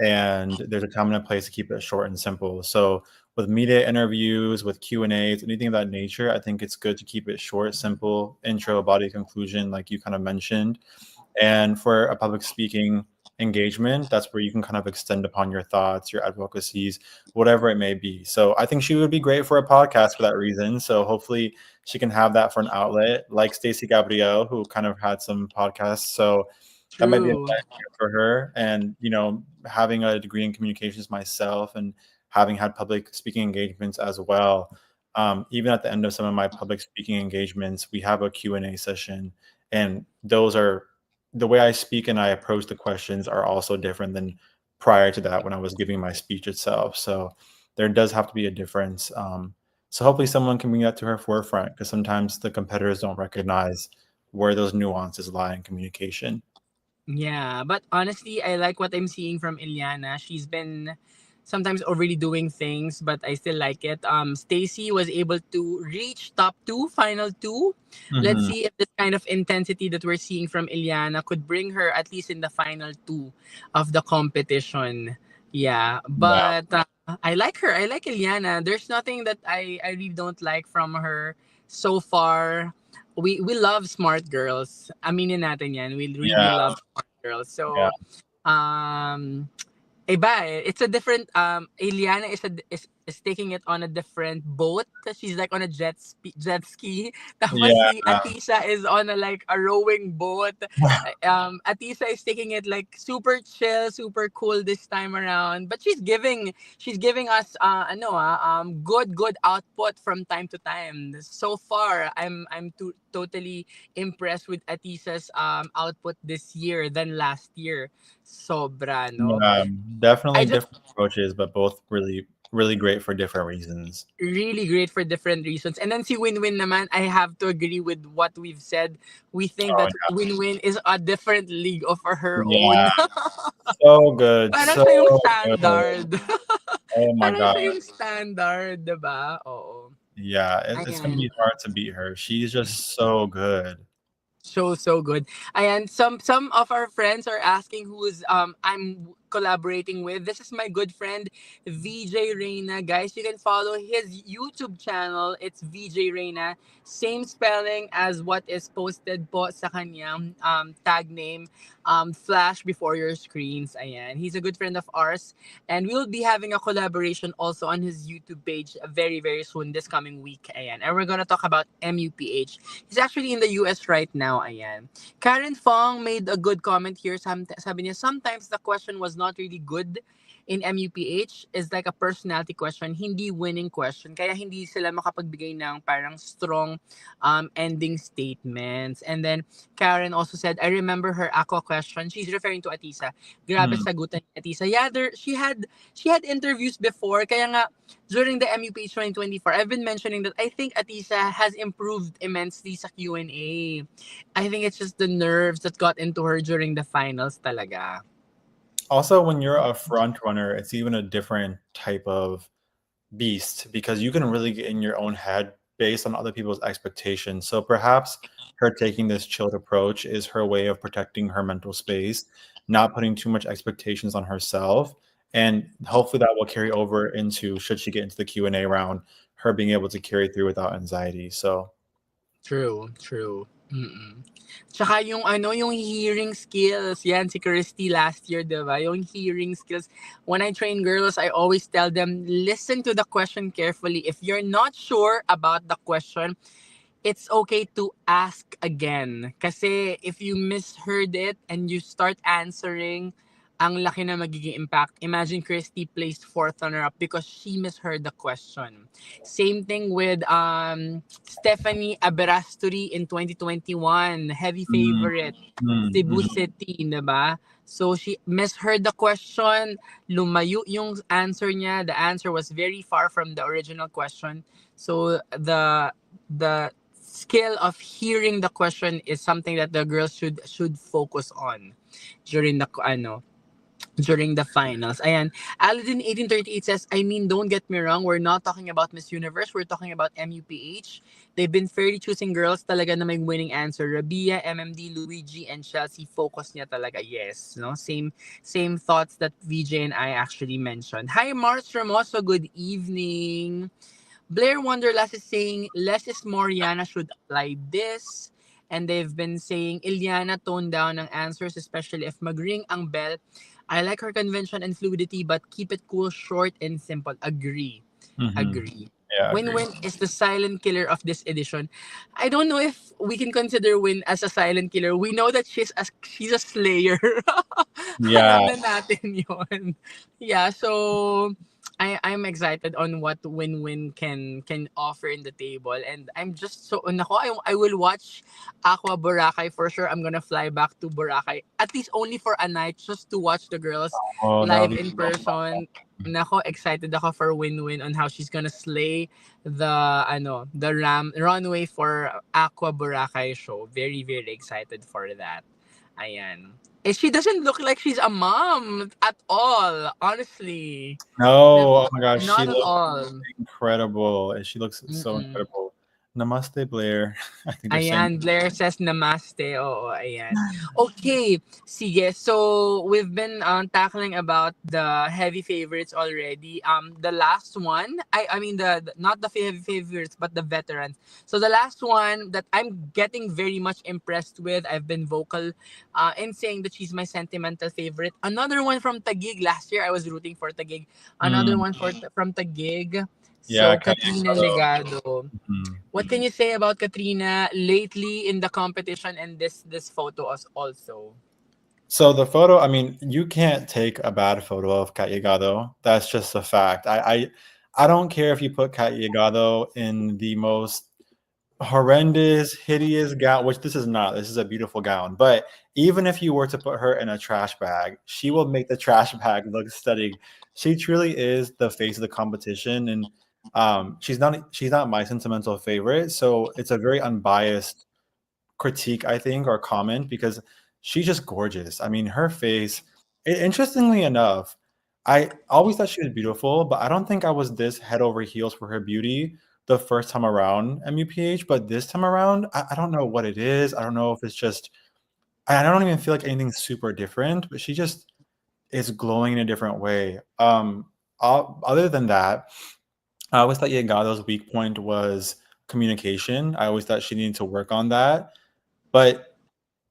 and there's a time and a place to keep it short and simple. So with media interviews, with Q&As, anything of that nature, I think it's good to keep it short, simple, intro, body, conclusion, like you kind of mentioned. And for a public speaking engagement, that's where you can kind of extend upon your thoughts, your advocacies, whatever it may be. So I think she would be great for a podcast for that reason. So hopefully she can have that for an outlet, like Stacey Gabrielle, who kind of had some podcasts. So that might be a True. good idea for her. And having a degree in communications myself, and having had public speaking engagements as well. Even at the end of some of my public speaking engagements, we have a Q&A session, and those are the way I speak and I approach the questions are also different than prior to that when I was giving my speech itself. So there does have to be a difference. So hopefully someone can bring that to her forefront, because sometimes the competitors don't recognize where those nuances lie in communication. Yeah, but honestly, I like what I'm seeing from Ilyana. She's been sometimes overly doing things, but I still like it. Stacy was able to reach top two, final two. Let's Hmm. see if this kind of intensity that we're seeing from Ilyana could bring her at least in the final two of the competition. Yeah, Yeah. but I like her. I like Ilyana. There's nothing that I really don't like from her so far. We love smart girls. Aminin natin yan. We really Yeah. love smart girls. Yeah. So, um, iba eh. It's a different Eliana is taking it on a different boat. She's like on a jet ski. Tapos Yeah. si Atisa is on a rowing boat. Atisa is taking it like super chill, super cool this time around. But she's giving us good output from time to time. So far, I'm totally impressed with Atisa's output this year than last year. Sobra, no? Yeah. Definitely I just different approaches, but both really really great for different reasons. Really great for different reasons. And then si Win-Win naman, I have to agree with what we've said. We think Oh that Win-Win is a different league of her yeah, own. so good, Parang so siya yung good. standard. Oh my Parang god. siya yung standard, diba? Oo. Yeah, it's gonna Ayan. be hard to beat her. She's just so good. So good. And some of our friends are asking who's I'm collaborating with. This is my good friend VJ Reina. Guys, you can follow his YouTube channel. It's VJ Reina. Same spelling as what is posted po sa kanyang tag name. Flash before your screens. Ayan. He's a good friend of ours. And we'll be having a collaboration also on his YouTube page very, very soon this coming week. Ayan. And we're gonna talk about MUPH. He's actually in the US right now. Ayan. Karen Fong made a good comment here. Sabi niya, sometimes the question was not really good in MUPH. Is like a personality question, hindi winning question. Kaya hindi sila makapagbigay ng parang strong ending statements. And then Karen also said, I remember her aqua question. She's referring to Atisa. Grabe Mm, sagutan ni Atisa. Yeah, she had interviews before. Kaya nga, during the MUPH 2024, I've been mentioning that I think Atisa has improved immensely sa Q&A. I think it's just the nerves that got into her during the finals talaga. Also, when you're a front runner, it's even a different type of beast because you can really get in your own head based on other people's expectations. So perhaps her taking this chilled approach is her way of protecting her mental space, not putting too much expectations on herself, and hopefully that will carry over into should she get into the Q&A round, her being able to carry through without anxiety. So True, true. Mm-mm. Tsaka yung yung hearing skills. Yan, si Christy last year, diba? Yung hearing skills. When I train girls, I always tell them, listen to the question carefully. If you're not sure about the question, it's okay to ask again. Kasi if you misheard it and you start answering, ang laki na magiging impact. Imagine Christy placed fourth runner-up because she misheard the question. Same thing with Stephanie Aberasturi in 2021. Heavy mm, favorite. Cebu mm. City, diba? So she misheard the question, lumayo yung answer niya. The answer was very far from the original question. So the skill of hearing the question is something that the girls should focus on during the during the finals. Ayan. Aladdin 1838 says, I mean, don't get me wrong, we're not talking about Miss Universe, we're talking about MUPH. They've been fairly choosing girls talaga na may winning answer. Rabia, MMD, Luigi, and Chelsea, focus niya talaga. Yes, no? Same thoughts that VJ and I actually mentioned. Hi, Mars Ramoso, good evening. Blair Wonderlust is saying less is more. Yana should apply this. And they've been saying Ilyana tone down ng answers, especially if magring ang bell. I like her convention and fluidity, but keep it cool, short, and simple. Agree. Hmm. Agree. Yeah, I agree. Win-Win is the silent killer of this edition. I don't know if we can consider Win as a silent killer. We know that she's a slayer. Yeah. Alam na natin yon. Yeah, so I'm excited on what Win-Win can offer in the table, and I'm just so nako, I will watch Aqua Boracay for sure. I'm gonna fly back to Boracay at least only for a night just to watch the girls Oh, that'll live be in so person. Nako, excited ako for Win-Win on how she's gonna slay the runway for Aqua Boracay show. Very very excited for that. Ayan. Eh, she doesn't look like she's a mom at all, honestly. no. Diba? Oh my gosh, she Not at looks all. incredible. And she looks so Mm-mm. incredible. Namaste, Blair. I think they're saying. Ayan, Blair says namaste. Oo, ayan. Okay, sige. So, we've been tackling about the heavy favorites already. The last one, I mean not the heavy favorites, but the veterans. So, the last one that I'm getting very much impressed with, I've been vocal in saying that she's my sentimental favorite. Another one from Taguig. Last year, I was rooting for Taguig. Another Mm, one from Taguig. yeah, So, Katrina Legado. mhm. What can you say about Katrina lately in the competition and this photo as also? So the photo, I mean, you can't take a bad photo of Kat Yagado. That's just a fact. I don't care if you put Kat Yagado in the most horrendous, hideous gown, which this is not. This is a beautiful gown. But even if you were to put her in a trash bag, she will make the trash bag look stunning. She truly is the face of the competition, and she's not my sentimental favorite. So it's a very unbiased critique, I think, or comment because she's just gorgeous. I mean, her face. Interestingly enough, I always thought she was beautiful, but I don't think I was this head over heels for her beauty the first time around MUPH. But this time around, I don't know what it is. I don't know if it's just. I don't even feel like anything super different, but she just is glowing in a different way. Other than that, I always thought Yagado's weak point was communication. I always thought she needed to work on that. But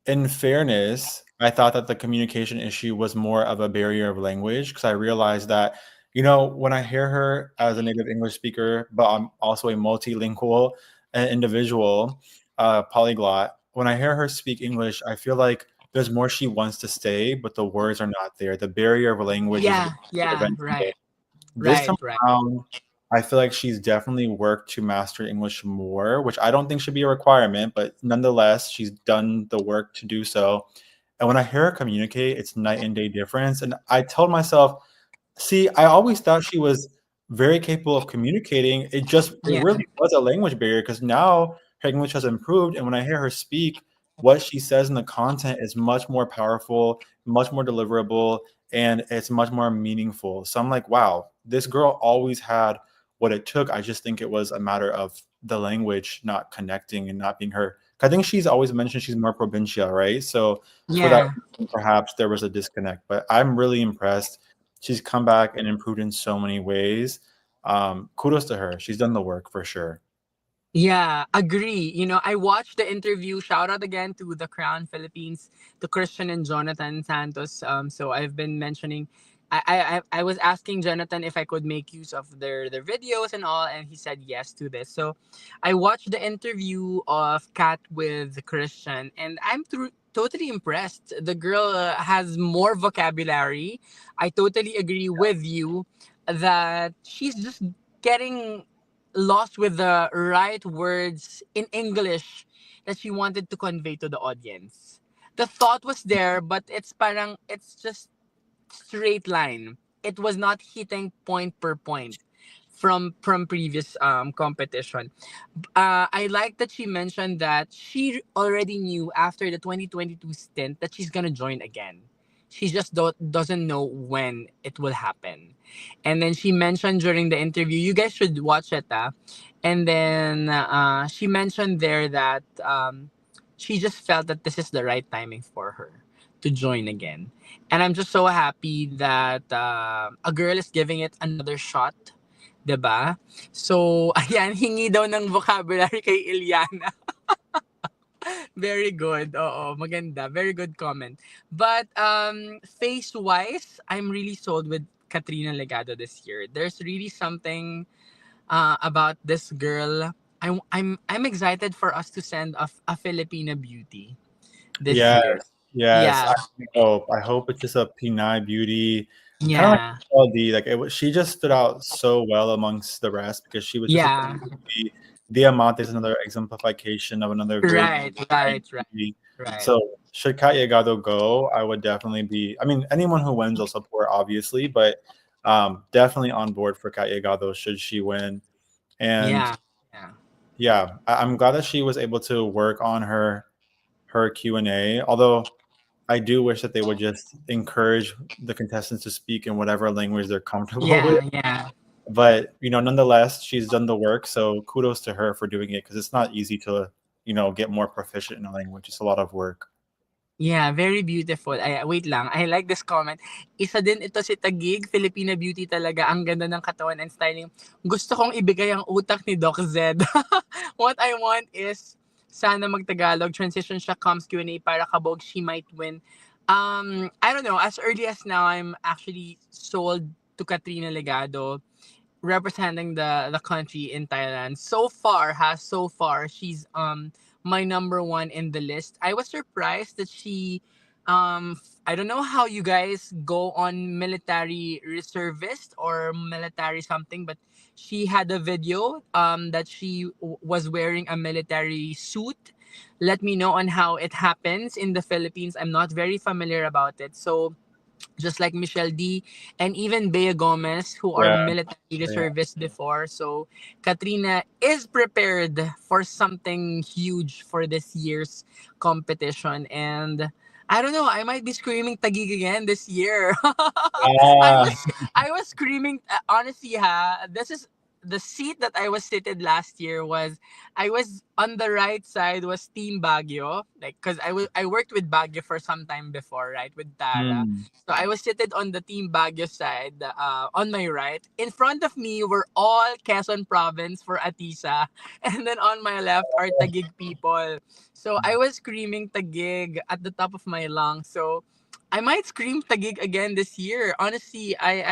in fairness, I thought that the communication issue was more of a barrier of language because I realized that, when I hear her as a native English speaker, but I'm also a multilingual individual, polyglot, when I hear her speak English, I feel like there's more she wants to say, but the words are not there. The barrier of language is Yeah, yeah, preventing right, it. This right, time right. around, I feel like she's definitely worked to master English more, which I don't think should be a requirement, but nonetheless, she's done the work to do so. And when I hear her communicate, it's night and day difference. And I told myself, see, I always thought she was very capable of communicating. It Yeah, really was a language barrier because now her English has improved. And when I hear her speak, what she says in the content is much more powerful, much more deliverable, and it's much more meaningful. So I'm like, wow, this girl always had what it took. I just think it was a matter of the language not connecting and not being her. I think she's always mentioned she's more provincial, right? So for that yeah. reason, perhaps there was a disconnect. But I'm really impressed. She's come back and improved in so many ways. Kudos to her. She's done the work for sure. Yeah, agree. I watched the interview. Shout out again to the Crown Philippines, to Christian and Jonathan Santos. So I've been mentioning, I was asking Jonathan if I could make use of their videos and all, and he said yes to this. So I watched the interview of Kat with Christian, and I'm totally impressed. The girl has more vocabulary. I totally agree with you that she's just getting lost with the right words in English that she wanted to convey to the audience. The thought was there, but it's just straight line. It was not hitting point per point from previous competition. I like that she mentioned that she already knew after the 2022 stint that she's gonna join again. She just doesn't know when it will happen. And then she mentioned during the interview, you guys should watch it. And then she mentioned there that she just felt that this is the right timing for her to join again. And I'm just so happy that a girl is giving it another shot. 'Di ba? So, ayan, hingi daw ng vocabulary kay Iliana. Very good. Oo, maganda. Very good comment. But face-wise, I'm really sold with Katrina Legado this year. There's really something about this girl. I'm excited for us to send a Filipina beauty this Yes, year. yes. Yeah. I hope it's just a Pinay beauty, kind of like Yeah. LD. Like she just stood out so well amongst the rest because she was just supposed Yeah. to be Diamante is another exemplification of another very Right, Pinay right, right, beauty. right. So should Kat Yagado go, I would definitely be. I mean, anyone who wins, I'll support, obviously, but definitely on board for Kat Yagado should she win. And Yeah. Yeah. yeah, I'm glad that she was able to work on her Q&A. Although I do wish that they would just encourage the contestants to speak in whatever language they're comfortable with. Yeah, yeah. But nonetheless, she's done the work. So kudos to her for doing it because it's not easy to get more proficient in a language. It's a lot of work. Yeah, very beautiful. Ay, wait lang. I like this comment. Isa din ito si Tagig, Filipina beauty talaga. Ang ganda ng katawan and styling. Gusto kong ibigay ang utak ni Doc Z. What I want is sana magtagalog transition siya comes Q&A para kabog she might win. I don't know. As early as now, I'm actually sold to Katrina Legado representing the country in Thailand. So far she's my number one in the list. I was surprised that she I don't know how you guys go on military reservist or military something, but she had a video that she was wearing a military suit. Let me know on how it happens in the Philippines. I'm not very familiar about it. So just like Michelle D and even Bea Gomez, who are Yeah. military Yeah. reservists before. So Katrina is prepared for something huge for this year's competition. And I don't know, I might be screaming Tagig again this year. I Ah, was I was screaming honestly this is the seat that I was seated last year was I was on the right side was Team Baguio, like because I worked with Baguio for some time before, right, with Tara. mm, So I was seated on the Team Baguio side, on my right. In front of me were all Quezon province for Atisa, and then on my left are Taguig people. So I was screaming Taguig at the top of my lungs. So I might scream Taguig again this year. Honestly, I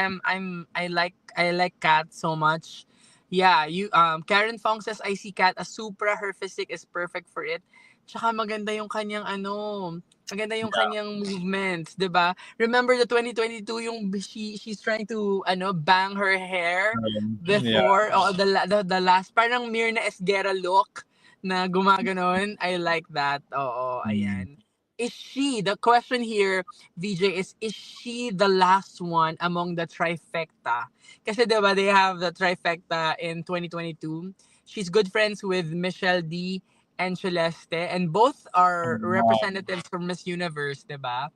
like Kat so much. Yeah, you Karen Fong says I see Kat as Supra, her physique is perfect for it. Tsaka maganda yung kanyang maganda yung kanyang movements, 'di ba? Remember the 2022 yung she's trying to bang her hair yeah. before the last parang Mirna Esguerra look na gumaganon. I like that. Oo, Mm, ayan. Is she, the question here, VJ, is she the last one among the trifecta? Kasi diba, they have the trifecta in 2022. She's good friends with Michelle D and Celeste, and both are wow. representatives from Miss Universe, diba?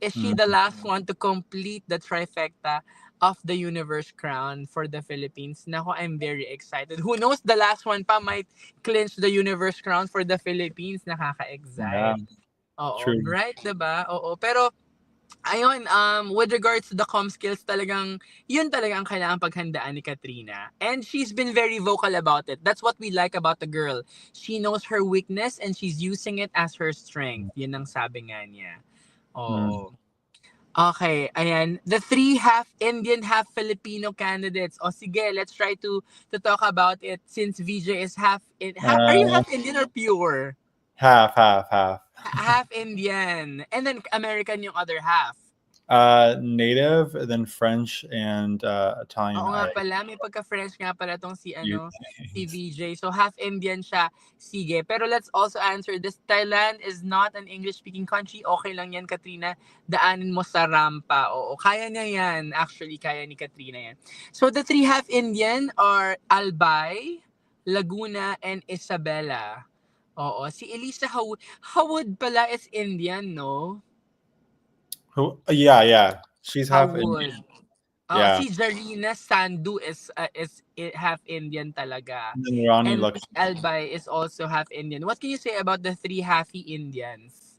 Is she the Mm, last one to complete the trifecta of the Universe crown for the Philippines? Nako, I'm very excited. Who knows, the last one pa might clinch the Universe crown for the Philippines. yeah. Nakaka-excite. Oo, True. right, diba? Oo, pero ayun, with regards to the com skills, talagang, yun talaga ang kailangan paghandaan ni Katrina. And she's been very vocal about it. That's what we like about the girl. She knows her weakness and she's using it as her strength. Yun ang sabi nga niya. Mm. Oo. Okay, ayan. The three half Indian, half Filipino candidates. O sige, let's try to talk about it since VJ is are you Uh, half Indian or pure? half, half, half. Half Indian. And then American yung other half. Native, then French and Italian. Oo nga I pala, may pagka-French nga pala tong use. si VJ. So half Indian siya. Sige, pero let's also answer this. Thailand is not an English-speaking country. Okay lang yan, Katrina. Daanin mo sa rampa. Oo, kaya niya yan. Actually, kaya ni Katrina yan. So the three half Indian are Albay, Laguna, and Isabela. Oo, si Elisa Howard pala is Indian, no? Who? Yeah, yeah. She's half Howard. Indian. Oh, Yeah. si Zarina Sandu half Indian talaga. And then Ronnie And Lux. Miss Albay is also half Indian. What can you say about the three halfy Indians?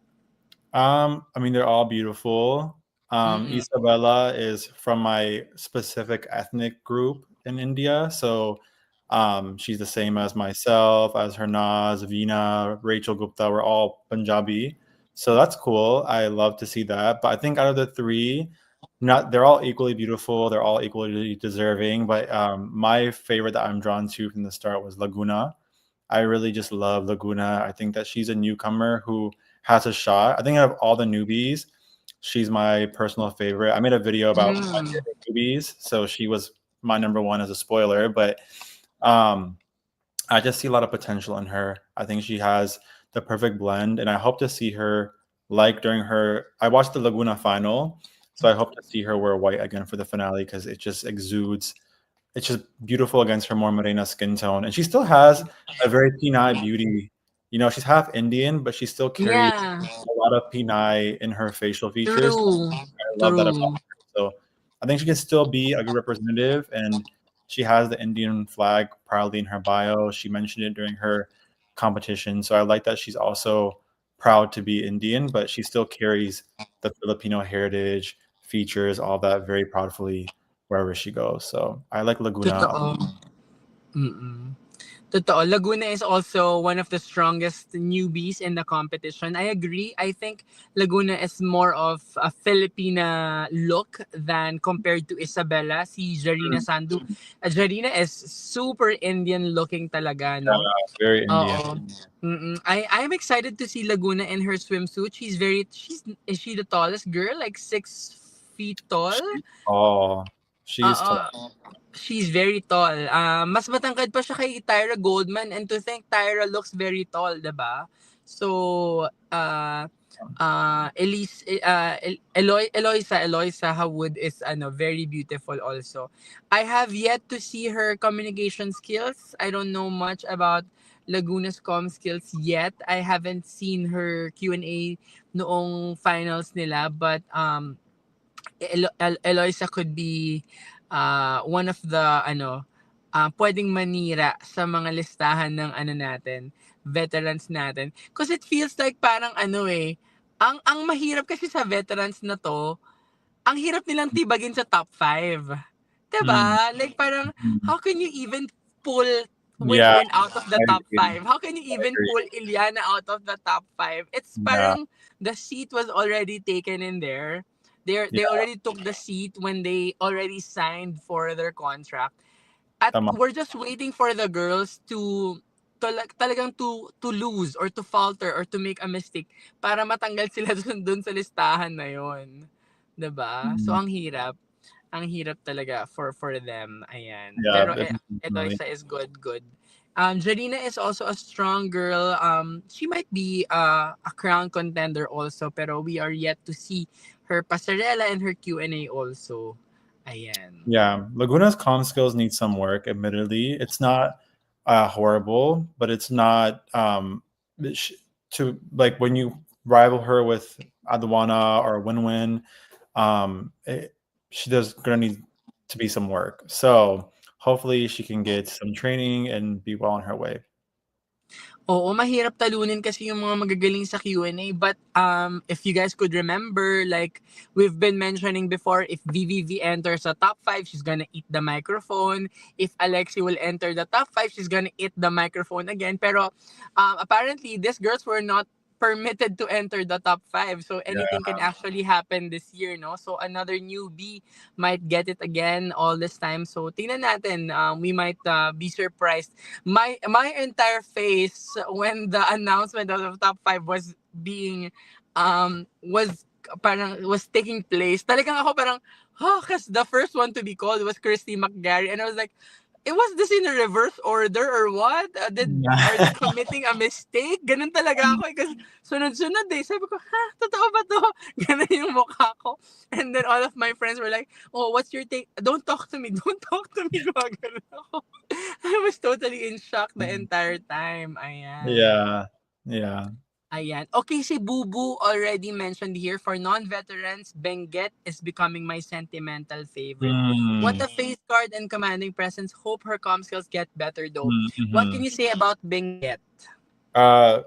I mean, they're all beautiful. Mm-mm. Isabella is from my specific ethnic group in India, so she's the same as myself, as Hernaz, Veena, Rachel Gupta. We're all Punjabi, so that's cool. I love to see that. But I think out of the three, not they're all equally beautiful. They're all equally deserving. But my favorite that I'm drawn to from the start was Laguna. I really just love Laguna. I think that she's a newcomer who has a shot. I think out of all the newbies, she's my personal favorite. I made a video about my Mm. favorite newbies, so she was my number one as a spoiler. But um, I just see a lot of potential in her. I think she has the perfect blend, and I hope to see her like during her. I watched the Laguna final, so I hope to see her wear white again for the finale because it just exudes. It's just beautiful against her more morena skin tone, and she still has a very Pinay beauty. You know, she's half Indian, but she still carries Yeah, a lot of Pinay in her facial features. true. I love that about True. her. So I think she can still be a good representative, and she has the Indian flag proudly in her bio. She mentioned it during her competition. So I like that she's also proud to be Indian, but she still carries the Filipino heritage, features, all that very proudly wherever she goes. So I like Laguna. Totoo. Mm-mm. Totoo. Laguna is also one of the strongest newbies in the competition. I agree. I think Laguna is more of a Filipina look than compared to Isabela, si Jarina Mm, Sandu. Jarina is super Indian looking talaga, no? very Indian. Oo. I'm excited to see Laguna in her swimsuit. She's is she the tallest girl? Like 6 feet tall? She's tall. She's Oo. tall. She's very tall. Mas matangkad pa siya kay Tyra Goldman, and to think Tyra looks very tall, 'di ba? So, Eloisa Hawwood is very beautiful also. I have yet to see her communication skills. I don't know much about Laguna's com skills yet. I haven't seen her Q&A noong finals nila, but Eloisa could be one of the pwedeng manira sa mga listahan ng natin, veterans natin. Because it feels like parang ang mahirap kasi sa veterans na to, ang hirap nilang tibagin sa top 5. Mm, 'Diba? Like parang mm. how can you even pull Yeah, Winwin out of the I top agree. 5? How can you I even agree. pull Iliana out of the top 5? It's Yeah, parang the seat was already taken in there. They yeah. already took the seat when they already signed for their contract. At Tama. we're just waiting for the girls talagang to lose or to falter or to make a mistake para matanggal sila dun sa listahan na yon. 'Di ba? So Mm, ang hirap talaga for them. Ayan. yeah, Pero definitely. Eloisa is good. Jarina is also a strong girl. She might be a crown contender also, pero we are yet to see her pasarela and her Q&A also. Ayan. Yeah, Laguna's comm skills need some work. Admittedly, it's not horrible, but it's not to like when you rival her with Adwana or Win-Win. She does gonna need to be some work. So hopefully she can get some training and be well on her way. Oo, mahirap talunin kasi yung mga magagaling sa Q&A. But if you guys could remember, like we've been mentioning before, if VVV enters the top 5, she's gonna eat the microphone. If Alexi will enter the top 5, she's gonna eat the microphone again. Pero apparently, these girls were not permitted to enter the top 5. So anything Yeah, can actually happen this year, no? So another newbie might get it again all this time. So tingnan natin, we might be surprised. My entire face when the announcement of the top 5 was being was taking place. Talagang ako parang, cause the first one to be called was Christy McGarry, and I was like, was this in a reverse order or what? Are they yeah. committing a mistake? Ganun talaga ako, kasi sunod-sunod eh. Sabi ko, totoo ba to? Ganun yung mukha ko. And then all of my friends were like, oh, what's your take? Don't talk to me. Don't talk to me. Gumagano ako. I was totally in shock the entire time. Ayan. Yeah, yeah. Ayan. Okay, si Bubu already mentioned here, for non-veterans, Benguet is becoming my sentimental favorite. What Mm, a face card and commanding presence. Hope her comm skills get better though. What mm-hmm. can you say about Benguet?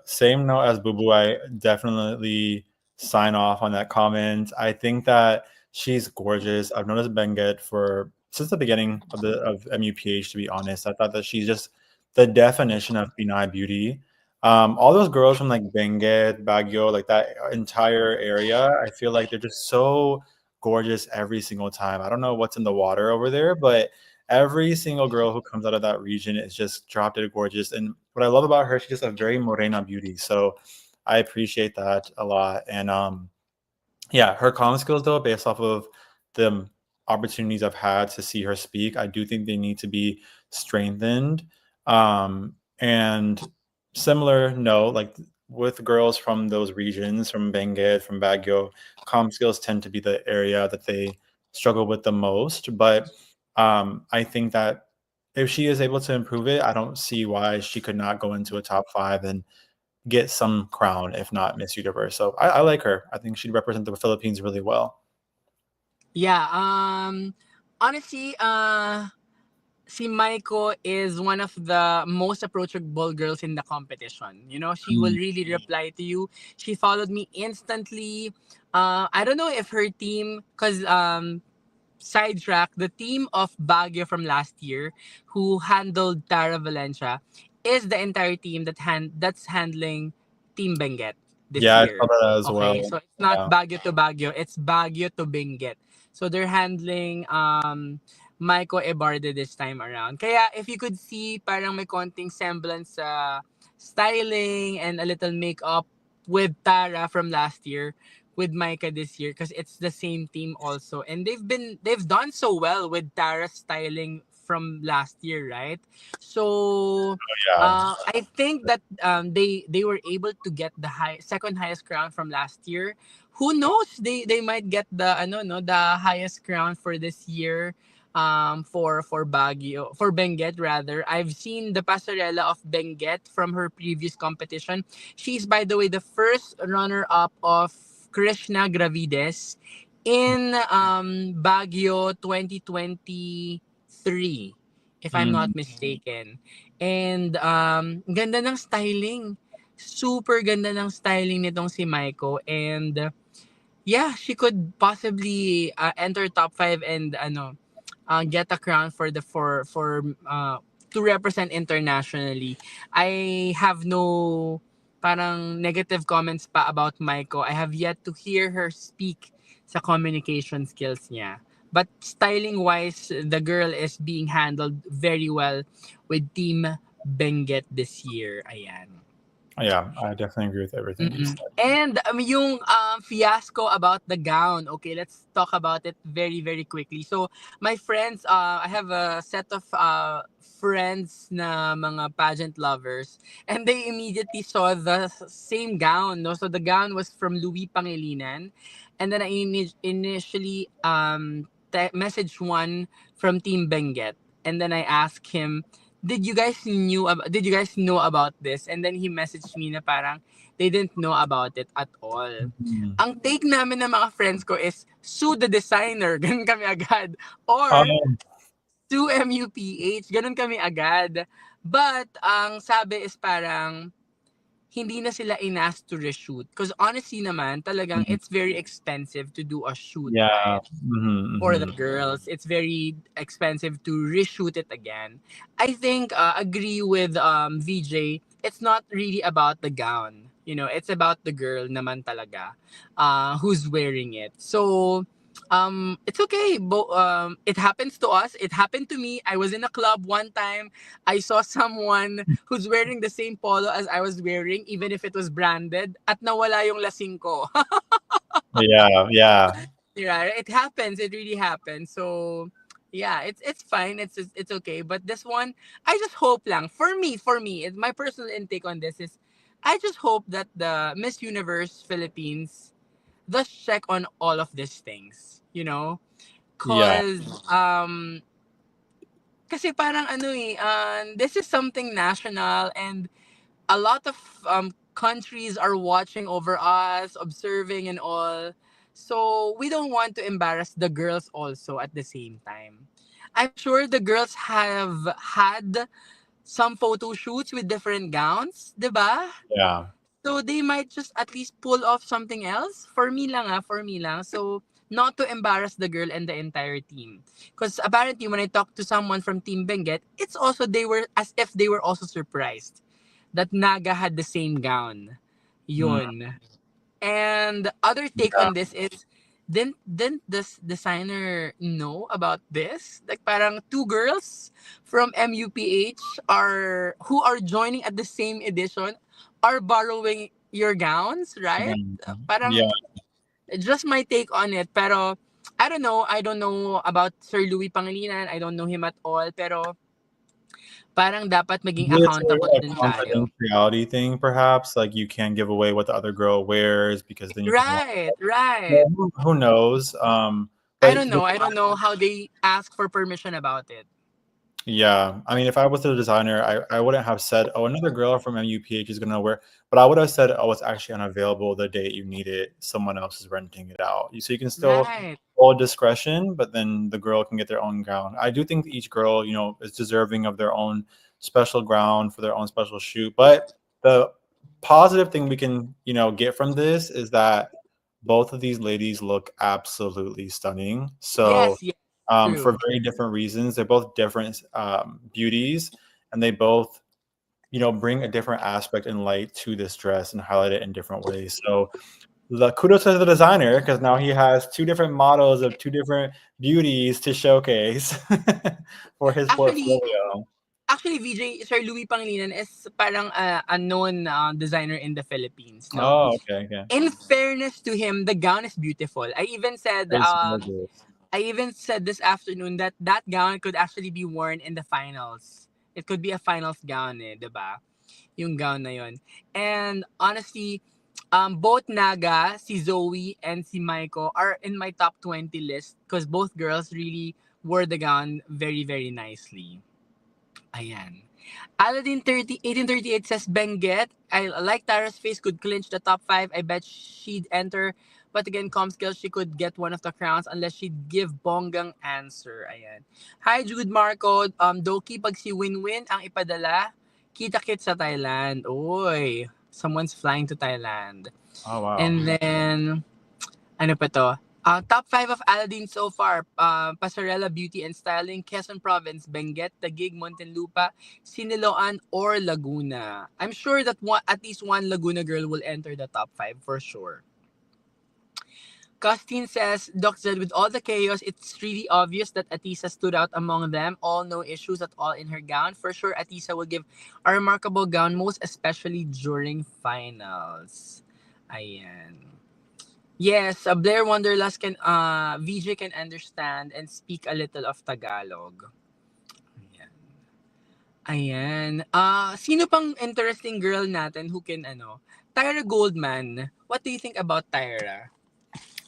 Same note as Boo Boo. I definitely sign off on that comment. I think that she's gorgeous. I've noticed Benguet for since the beginning of the of MUPH. To be honest, I thought that she's just the definition of Pinay beauty. All those girls from like Benguet, Baguio, like that entire area, I feel like they're just so gorgeous every single time. I don't know what's in the water over there, but every single girl who comes out of that region is just drop dead gorgeous. And what I love about her, she's just a very morena beauty. So I appreciate that a lot. And yeah, her comm skills though, based off of the opportunities I've had to see her speak, I do think they need to be strengthened. And similar note, like with girls from those regions, from Benguet, from Baguio, comm skills tend to be the area that they struggle with the most. But I think that if she is able to improve it, I don't see why she could not go into a top 5 and get some crown, if not Miss Universe. So I like her. I think she'd represent the Philippines really well. Yeah, honestly, si Maiko is one of the most approachable girls in the competition. You know, she will Mm, really reply to you. She followed me instantly. I don't know if her team, because sidetrack, the team of Baguio from last year who handled Tara Valencia, is the entire team that's handling Team Benguet this Yeah, I saw year. that as Okay, well. so it's not Yeah. Baguio to Baguio, it's Baguio to Benguet. So they're handling Maiko Ebarde this time around. Kaya if you could see parang may konting semblance sa styling and a little makeup with Tara from last year, with Micah this year, because it's the same team also, and they've done so well with Tara's styling from last year, right? So Yeah. I think that they were able to get the second highest crown from last year. Who knows? They might get the ano no the highest crown for this year. For Baguio, for Benguet rather. I've seen the passerella of Benguet from her previous competition. She's, by the way, the first runner-up of Krishna Gravides in Baguio 2023, if I'm not Mm, mistaken. And ganda ng styling. Super ganda ng styling nitong si Maiko. And yeah, she could possibly enter top 5 and get a crown for the to represent internationally. I have no parang negative comments pa about Maiko. I have yet to hear her speak sa communication skills niya. But styling wise, the girl is being handled very well with Team Benguet this year. Ayan. yeah, I definitely agree with everything you Mm-mm. said. And yung fiasco about the gown. Okay, let's talk about it very very quickly. So, my friends, I have a set of friends na mga pageant lovers, and they immediately saw the same gown. No, so the gown was from Louis Pangilinan, and then I initially messaged one from Team Benguet, and then I asked him, did you guys know about this? And then he messaged me na parang they didn't know about it at all. Mhm. Ang take namin ng mga friends ko is sue the designer, ganun kami agad. Or Um, sue MUPH, ganun kami agad. But ang sabi is parang hindi na sila inasked to reshoot. Because honestly naman, talagang mhm. it's very expensive to do a shoot, Yeah. right? Hmm, For the hmm. girls. It's very expensive to reshoot it again. I think agree with VJ. It's not really about the gown. You know, it's about the girl naman talaga who's wearing it. So it's okay. It happens to us. It happened to me. I was in a club one time. I saw someone who's wearing the same polo as I was wearing, even if it was branded, at nawala yung lasing ko. Yeah, yeah, Yeah, it happens. It really happens. So, yeah, it's fine. It's okay. But this one, I just hope lang. For me, my personal intake on this is, I just hope that the Miss Universe Philippines does check on all of these things. You know, yeah, cause kasi parang ano this is something national, and a lot of countries are watching over us, observing and all. So we don't want to embarrass the girls also at the same time. I'm sure the girls have had some photo shoots with different gowns, 'di ba? yeah, So they might just at least pull off something else. For me lang for me lang. So not to embarrass the girl and the entire team. Because apparently when I talked to someone from Team Benguet, it's also they were as if they were also surprised that Naga had the same gown. mm, Yun. And other take yeah, on this is, didn't this designer know about this? Like parang two girls from MUPH who are joining at the same edition are borrowing your gowns, right? mm, yeah. Parang just my take on it. Pero I don't know. I don't know about Sir Louis Pangilinan. I don't know him at all. Pero parang dapat maging Maybe it's accountable a din tayo. confidentiality thing, perhaps. Like you can't give away what the other girl wears because then you can lie. Right, right. Well, who knows? I But don't know. I don't know how they ask for permission about it. yeah, I mean, if I was the designer, I wouldn't have said, "Oh, another girl from MUPH is gonna wear," but I would have said, "Oh, it's actually unavailable the date you need it. Someone else is renting it out." So you can still Right. hold discretion, but then the girl can get their own gown. I do think each girl, is deserving of their own special gown for their own special shoot. But the positive thing we can, get from this is that both of these ladies look absolutely stunning. So Yes, yes. True. for very different reasons. They're both different beauties, and they both, bring a different aspect and light to this dress and highlight it in different ways. So the kudos to the designer because now he has two different models of two different beauties to showcase for his Actually, portfolio. Actually, VJ, Sir Louis Pangilinan is parang a known designer in the Philippines, no? Oh, okay, okay. In fairness to him, the gown is beautiful. It's gorgeous. I even said this afternoon that that gown could actually be worn in the finals. It could be a finals gown, eh, 'di ba? Yung gown na yon. And honestly, both Naga, si Zoe and si Maiko are in my top 20 list because both girls really wore the gown very, very nicely. Ayan. Aladdin 1838 says Benguet. I like Tara's face could clinch the top 5. I bet she'd enter. But again, com skills, she could get one of the crowns unless she'd give bonggang answer. Ayan. Hi, Jude Marco. Doki, pag si Win-Win ang ipadala, kita-kit sa Thailand. Oy, someone's flying to Thailand. Oh, wow. And then, ano pa to? Top 5 of Aladdin so far. Pasarela Beauty and Styling, Quezon Province, Benguet, Taguig, Muntinlupa, Siniloan, or Laguna. I'm sure that at least one Laguna girl will enter the top 5 for sure. Costin says, Doc said, with all the chaos, it's really obvious that Atisa stood out among them. All no issues at all in her gown. For sure, Atisa will give a remarkable gown, most especially during finals. Ayan. Yes, Blair Wanderlust can VJ can understand and speak a little of Tagalog. Ayan. Ayan. Sino pang interesting girl natin who can Tyra Goldman. What do you think about Tyra?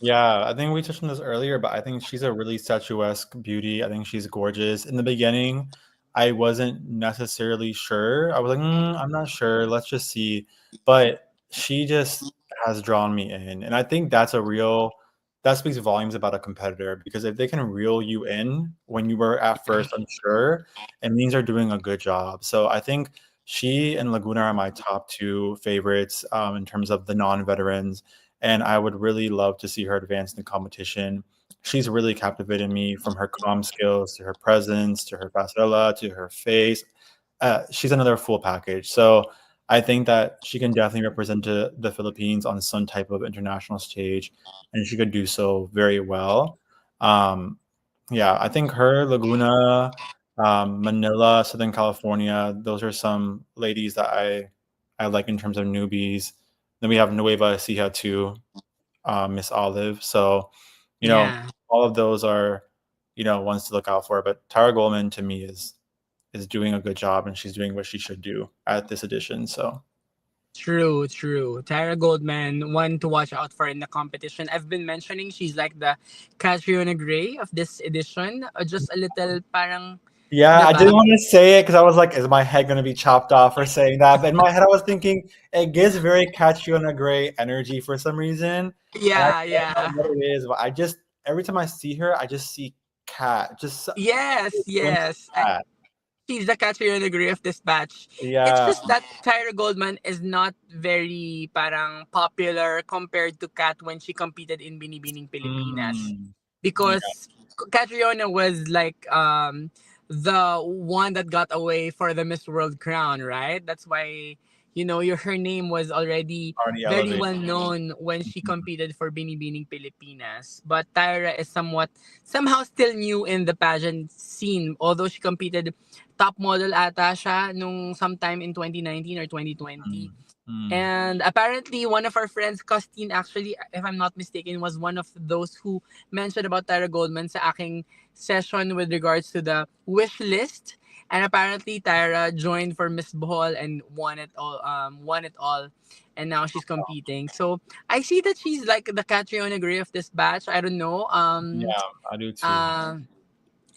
Yeah, I think we touched on this earlier, but I think she's a really statuesque beauty. I think she's gorgeous. In the beginning, I wasn't necessarily sure. I was like, I'm not sure. Let's just see. But she just has drawn me in. And I think that speaks volumes about a competitor because if they can reel you in when you were at first unsure, it means they're doing a good job. So I think she and Laguna are my top two favorites in terms of the non-veterans, and I would really love to see her advance in the competition. She's really captivated me from her comm skills to her presence to her pasarela to her face. She's another full package. So I think that she can definitely represent the Philippines on some type of international stage, and she could do so very well. Um, yeah, I think her, Laguna, Manila, Southern California, those are some ladies that I like in terms of newbies. Then we have Nueva Ecija too, Miss Olive. So, Yeah. all of those are, ones to look out for. But Tara Goldman to me is doing a good job, and she's doing what she should do at this edition. So True, true. Tyra Goldman, one to watch out for in the competition. I've been mentioning she's like the Catriona Gray of this edition. Just a little parang, yeah, I didn't diba? want to say it because I was like, is my head going to be chopped off for saying that? But in my head, I was thinking it gives very Catriona Gray energy for some reason, and I Yeah, don't know yeah. what it is, but I just every time I see her, I just see cat, just Yes, a glimpse of yes. cat. She's the Katrina Gray of this batch. It's Yeah. just that Tyra Goldman is not very parang popular compared to Kat when she competed in Binibining Pilipinas. Mm. Yeah. Because Catriona was like the one that got away for the Miss World crown, right? That's why her name was already Already very elevated. well known when she Mhm. competed for Binibining Pilipinas. But Tyra is somehow still new in the pageant scene, although she competed top model ata siya nung sometime in 2019 or 2020. Mm. Mm. And apparently, one of our friends, Costin, actually, if I'm not mistaken, was one of those who mentioned about Tyra Goldman sa aking session with regards to the wish list. And apparently, Tyra joined for Miss Bohol and won it all. Won it all, and now she's competing. So I see that she's like the Catriona Gray of this batch. I don't know. Yeah, I do too. Um,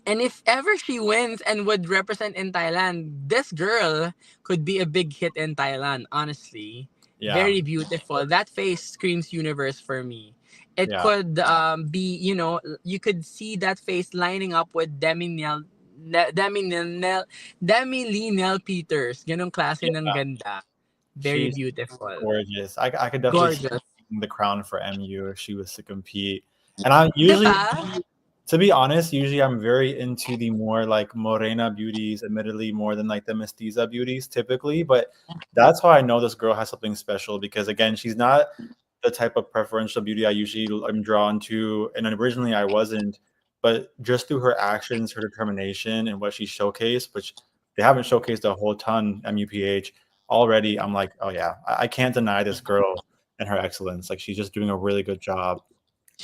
and if ever she wins and would represent in Thailand, this girl could be a big hit in Thailand, honestly. Yeah. Very beautiful. That face screams universe for me. It Yeah. could be, you could see that face lining up with Demi Lee Nell Peters. Ganong klase ng Yeah. ganda. Very She's beautiful. gorgeous. I could definitely see her Gorgeous. taking the crown for MU if she was to compete. And I usually Diba? To be honest, usually I'm very into the more like morena beauties, admittedly more than like the mestiza beauties typically. But that's how I know this girl has something special because again, she's not the type of preferential beauty I usually am drawn to, and originally I wasn't. But just through her actions, her determination, and what she showcased, which they haven't showcased a whole ton MUPH already, I'm like, oh yeah, I can't deny this girl and her excellence. Like she's just doing a really good job.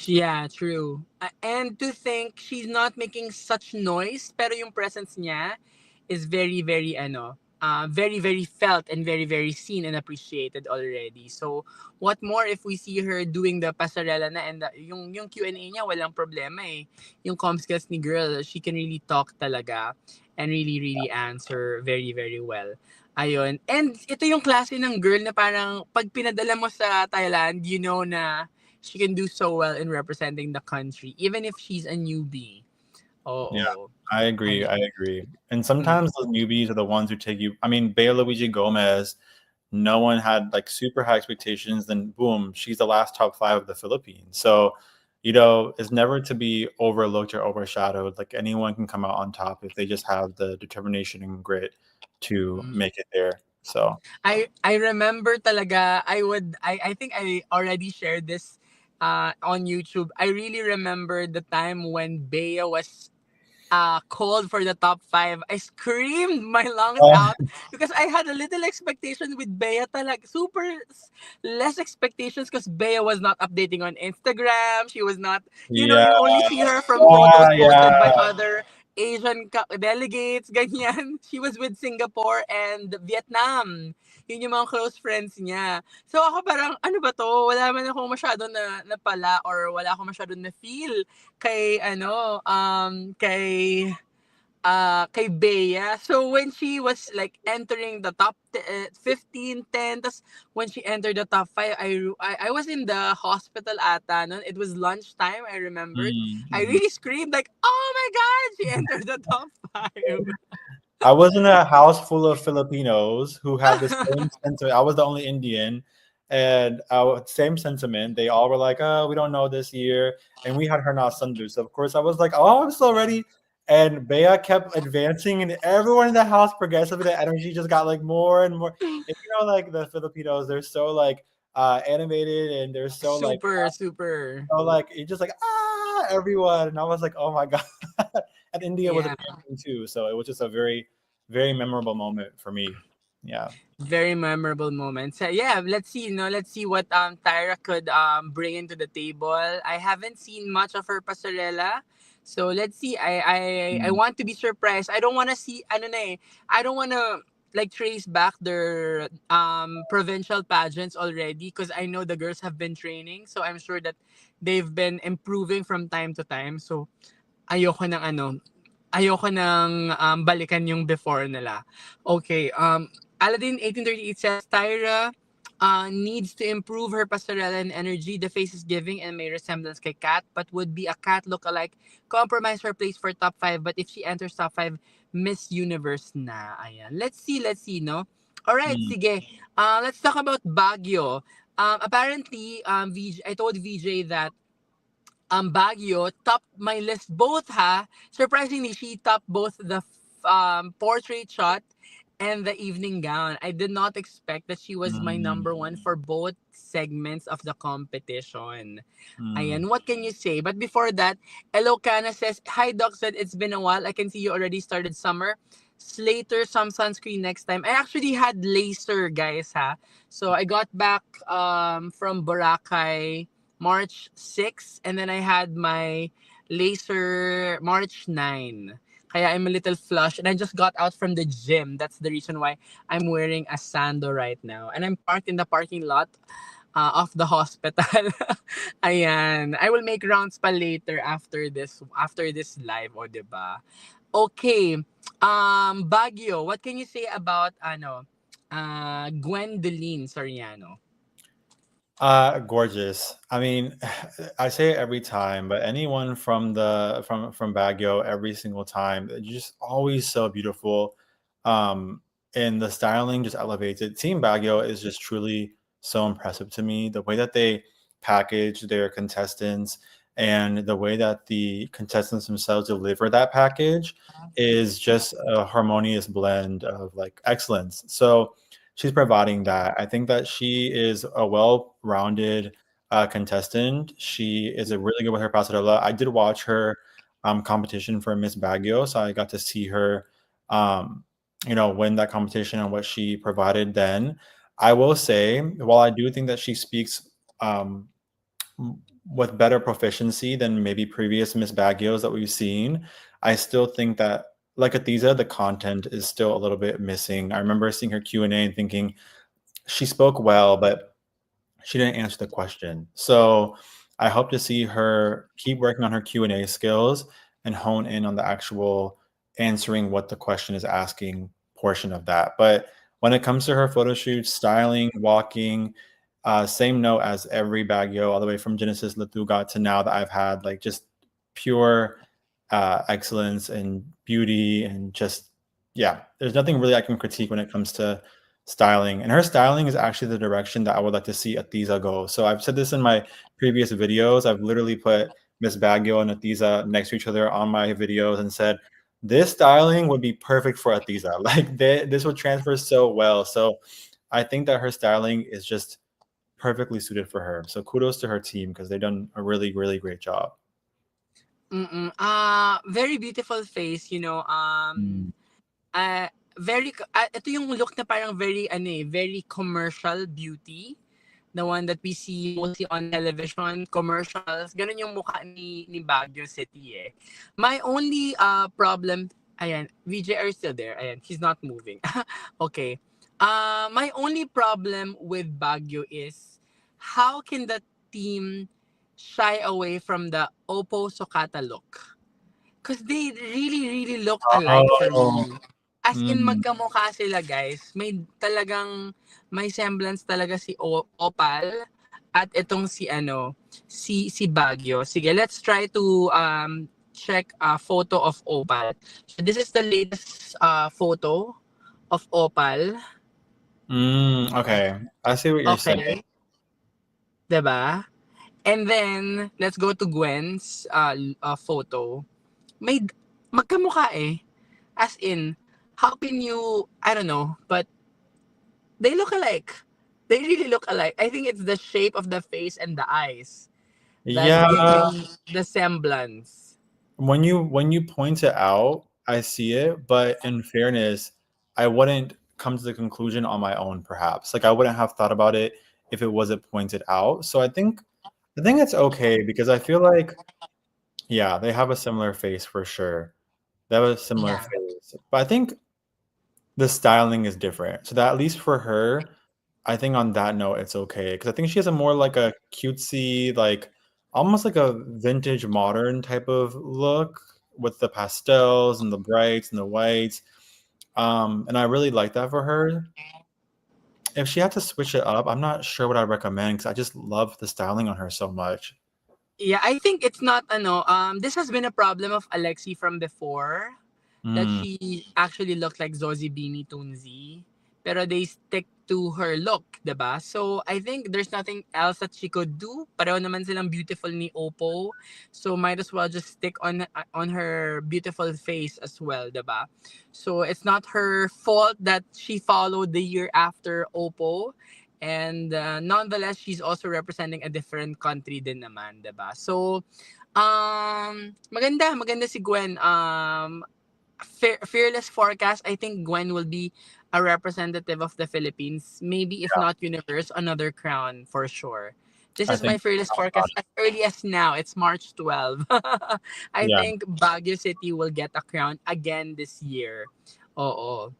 Yeah, true. And to think she's not making such noise, pero yung presence niya is very, very, very, very felt and very, very seen and appreciated already. So, what more if we see her doing the pasarela na and yung Q&A niya, walang problema eh. Yung com skills ni girl, she can really talk talaga and really, really answer very, very well. Ayun. And ito yung klase ng girl na parang pag pinadala mo sa Thailand, you know na she can do so well in representing the country, even if she's a newbie. Yeah, Oo. I agree. I agree. And sometimes those newbies are the ones who take you. I mean, Bea Luigi Gomez, no one had like super high expectations. Then boom, she's the last top five of the Philippines. So, it's never to be overlooked or overshadowed. Like anyone can come out on top if they just have the determination and grit to make it there. So, I remember talaga I think I already shared this on YouTube. I really remember the time when Bea was called for the top five. I screamed my lungs oh, out because I had a little expectation with Bea, like super less expectations because Bea was not updating on Instagram. She was not, yeah, you only see her from photos ah, posted by yeah, other Asian delegates, ganyan. She was with Singapore and Vietnam. Yun yung mga close friends niya. So ako parang, ano ba to? Wala man ako masyado na pala or wala ako masyado na feel kay kay Bea. So when she was like entering the top 15, 10, tas when she entered the top 5, I was in the hospital ata noon. It was lunchtime, I remembered. I mm-hmm. really screamed like, "Oh my god, she entered the top 5." I was in a house full of Filipinos who had the same sentiment. I was the only Indian, and same sentiment. They all were like, "Oh, we don't know this year," and we had Hernas Sundu. So of course, I was like, "Oh, I'm so ready." And Bea kept advancing, and everyone in the house progressively, the energy just got like more and more. And like the Filipinos, they're so like animated, and they're Super, super. so like you're just like everyone, and I was like, "Oh my god!" And India was Yeah. advancing too, so it was just a very, very memorable moment for me. Yeah. Very memorable moment. So yeah, let's see, let's see what Tyra could bring into the table. I haven't seen much of her pasarela. So let's see. I Mm, want to be surprised. I don't want to see ano na eh. I don't want to like trace back their provincial pageants already because I know the girls have been training. So I'm sure that they've been improving from time to time. So ayoko ng ayoko ng balikan yung before nila. Okay, Aladdin 1838 says, Tyra needs to improve her pastorela and energy. The face is giving and may resemblance kay Kat, but would be a Kat look-alike. Compromise her place for top 5, but if she enters top 5, Miss Universe na. Ayan. Let's see, no? Alright, mm, sige. Let's talk about Baguio. Apparently, I told VJ that Baguio topped my list both ha. Surprisingly, she topped both the portrait shot and the evening gown. I did not expect that she was my mm, number one for both segments of the competition. mm. Ayan, what can you say? But before that, Elokana says, Hi Doc, said it's been a while. I can see you already started summer. Slater, some sunscreen next time. I actually had laser, guys, ha. So I got back from Boracay March 6 and then I had my laser March 9. Kaya I'm a little flushed and I just got out from the gym. That's the reason why I'm wearing a sando right now. And I'm parked in the parking lot of the hospital. Ayan. I will make rounds pa later after this live, o 'di ba? Okay. Baguio, what can you say about Gwendoline Soriano? Gorgeous. I mean, I say it every time, but anyone from from Baguio, every single time, they're just always so beautiful. And the styling just elevates it. Team Baguio is just truly so impressive to me. The way that they package their contestants and the way that the contestants themselves deliver that package is just a harmonious blend of like excellence. So she's providing that. I think that she is a well-rounded contestant. She is a really good with her pasarela. I did watch her competition for Miss Baguio, so I got to see her, um, win that competition and what she provided then. I will say, while I do think that she speaks um, with better proficiency than maybe previous Miss Baggios that we've seen, I still think that like Atiza, the content is still a little bit missing. I remember seeing her Q&A and thinking she spoke well, but she didn't answer the question. So I hope to see her keep working on her Q&A skills and hone in on the actual answering what the question is asking portion of that. But when it comes to her photo shoot, styling, walking, same note as every Baguio, all the way from Genesis Latuga to now that I've had, like just pure excellence and beauty and just, yeah, there's nothing really I can critique when it comes to styling. And her styling is actually the direction that I would like to see Atiza go. So I've said this in my previous videos. I've literally put Miss Baguio and Atiza next to each other on my videos and said, this styling would be perfect for Atiza. Like this would transfer so well. So I think that her styling is just perfectly suited for her. So kudos to her team because they've done a really, really great job. Mm-mm. Very beautiful face, Mm. very ito yung look na parang very very commercial beauty. The one that we see mostly on television, commercials. Ganun yung mukha ni Baguio City eh. My only problem, ayan, VJ, are you still there? Ayan, he's not moving. Okay. My only problem with Baguio is how can the team shy away from the Oppo Sokata look? Because they really, really look alike for Oh, me. As in, mm. magkamukha sila, guys. May semblance talaga si Opal at itong si Baguio. Sige, let's try to check a photo of Opal. So this is the latest photo of Opal. Okay. I see what you're saying. Okay, 'di ba? And then, let's go to Gwen's photo. May magkamukha eh. As in, how can you, I don't know, but they look alike. They really look alike. I think it's the shape of the face and the eyes that's Yeah, giving the semblance. when you point it out, I see it, but in fairness, I wouldn't come to the conclusion on my own, perhaps. Like I wouldn't have thought about it if it wasn't pointed out. So I think it's okay because I feel like, yeah, they have a similar face for sure. They have a similar Yeah. face. But I think the styling is different. So that at least for her, I think on that note, it's okay because I think she has a more like a cutesy, like almost like a vintage modern type of look with the pastels and the brights and the whites. And I really like that for her. If she had to switch it up, I'm not sure what I'd recommend because I just love the styling on her so much. Yeah, I think it's not this has been a problem of Alexi from before, that Mm, she actually looked like Zozie Beanie Tunzi. Pero they stick to her look, 'di ba? So I think there's nothing else that she could do. Pareho naman silang beautiful ni Oppo. So might as well just stick on her beautiful face as well, 'di ba? So it's not her fault that she followed the year after Oppo. And nonetheless, she's also representing a different country din naman, 'di ba? So maganda si Gwen. Fearless forecast, I think Gwen will be a representative of the Philippines. Maybe if not universe, another crown for sure. This I is my think, fearless forecast as early as now. It's March 12. I yeah, think Baguio City will get a crown again this year. Oo.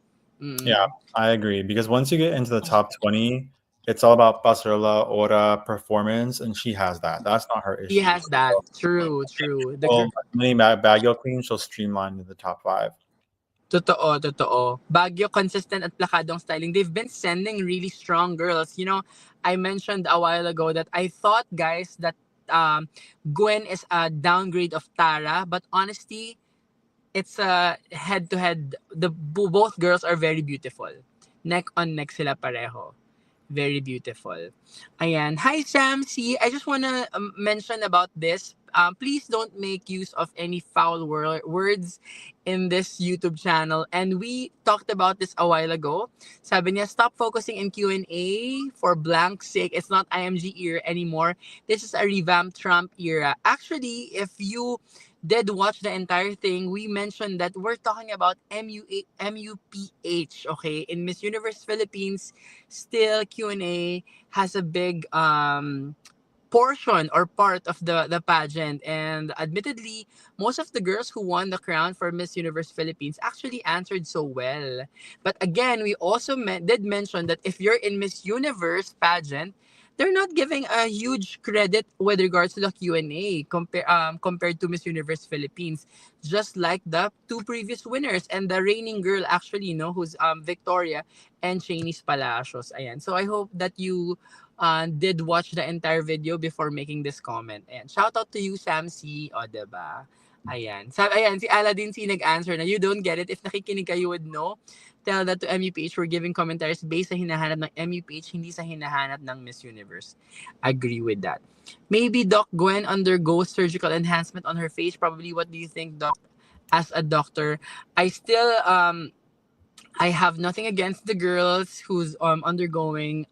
yeah, Mm. I agree because once you get into the top 20, it's all about pasarela, aura, performance, and she has that. That's not her He issue. has that. True, true. Well, many Baguio queens, she'll streamline to the top five. Totoo, totoo. Baguio, consistent at plakadong styling. They've been sending really strong girls. I mentioned a while ago that I thought, guys, that Gwen is a downgrade of Tara, but honestly, it's a head to head. Both girls are very beautiful. Neck on neck sila pareho. Very beautiful. Ayan. Hi, Sam. See, I just want to mention about this. Please don't make use of any foul words in this YouTube channel. And we talked about this a while ago. Sabi niya, stop focusing in Q&A for blank sake. It's not IMG era anymore. This is a revamped Trump era. Actually, if you did watch the entire thing, we mentioned that we're talking about MUPH, okay? In Miss Universe Philippines, still Q&A has a big portion or part of the pageant, and admittedly most of the girls who won the crown for Miss Universe Philippines actually answered so well. But again, we also did mention that if you're in Miss Universe pageant, they're not giving a huge credit with regards to the Q&A compared to Miss Universe Philippines, just like the two previous winners and the reigning girl actually, who's Victoria and Chinese Palacios. Ayan. So I hope that you did watch the entire video before making this comment. And shout out to you, Sam C. O, diba? Ayan. Ayan, si Aladdin C nag-answer na, you don't get it. If nakikinig ka, you would know. Tell that to MUPH. We're giving commentaries based sa hinahanap ng MUPH, hindi sa hinahanap ng Miss Universe. Agree with that. Maybe Doc Gwen undergoes surgical enhancement on her face. Probably. What do you think, Doc? As a doctor, I have nothing against the girls who's undergoing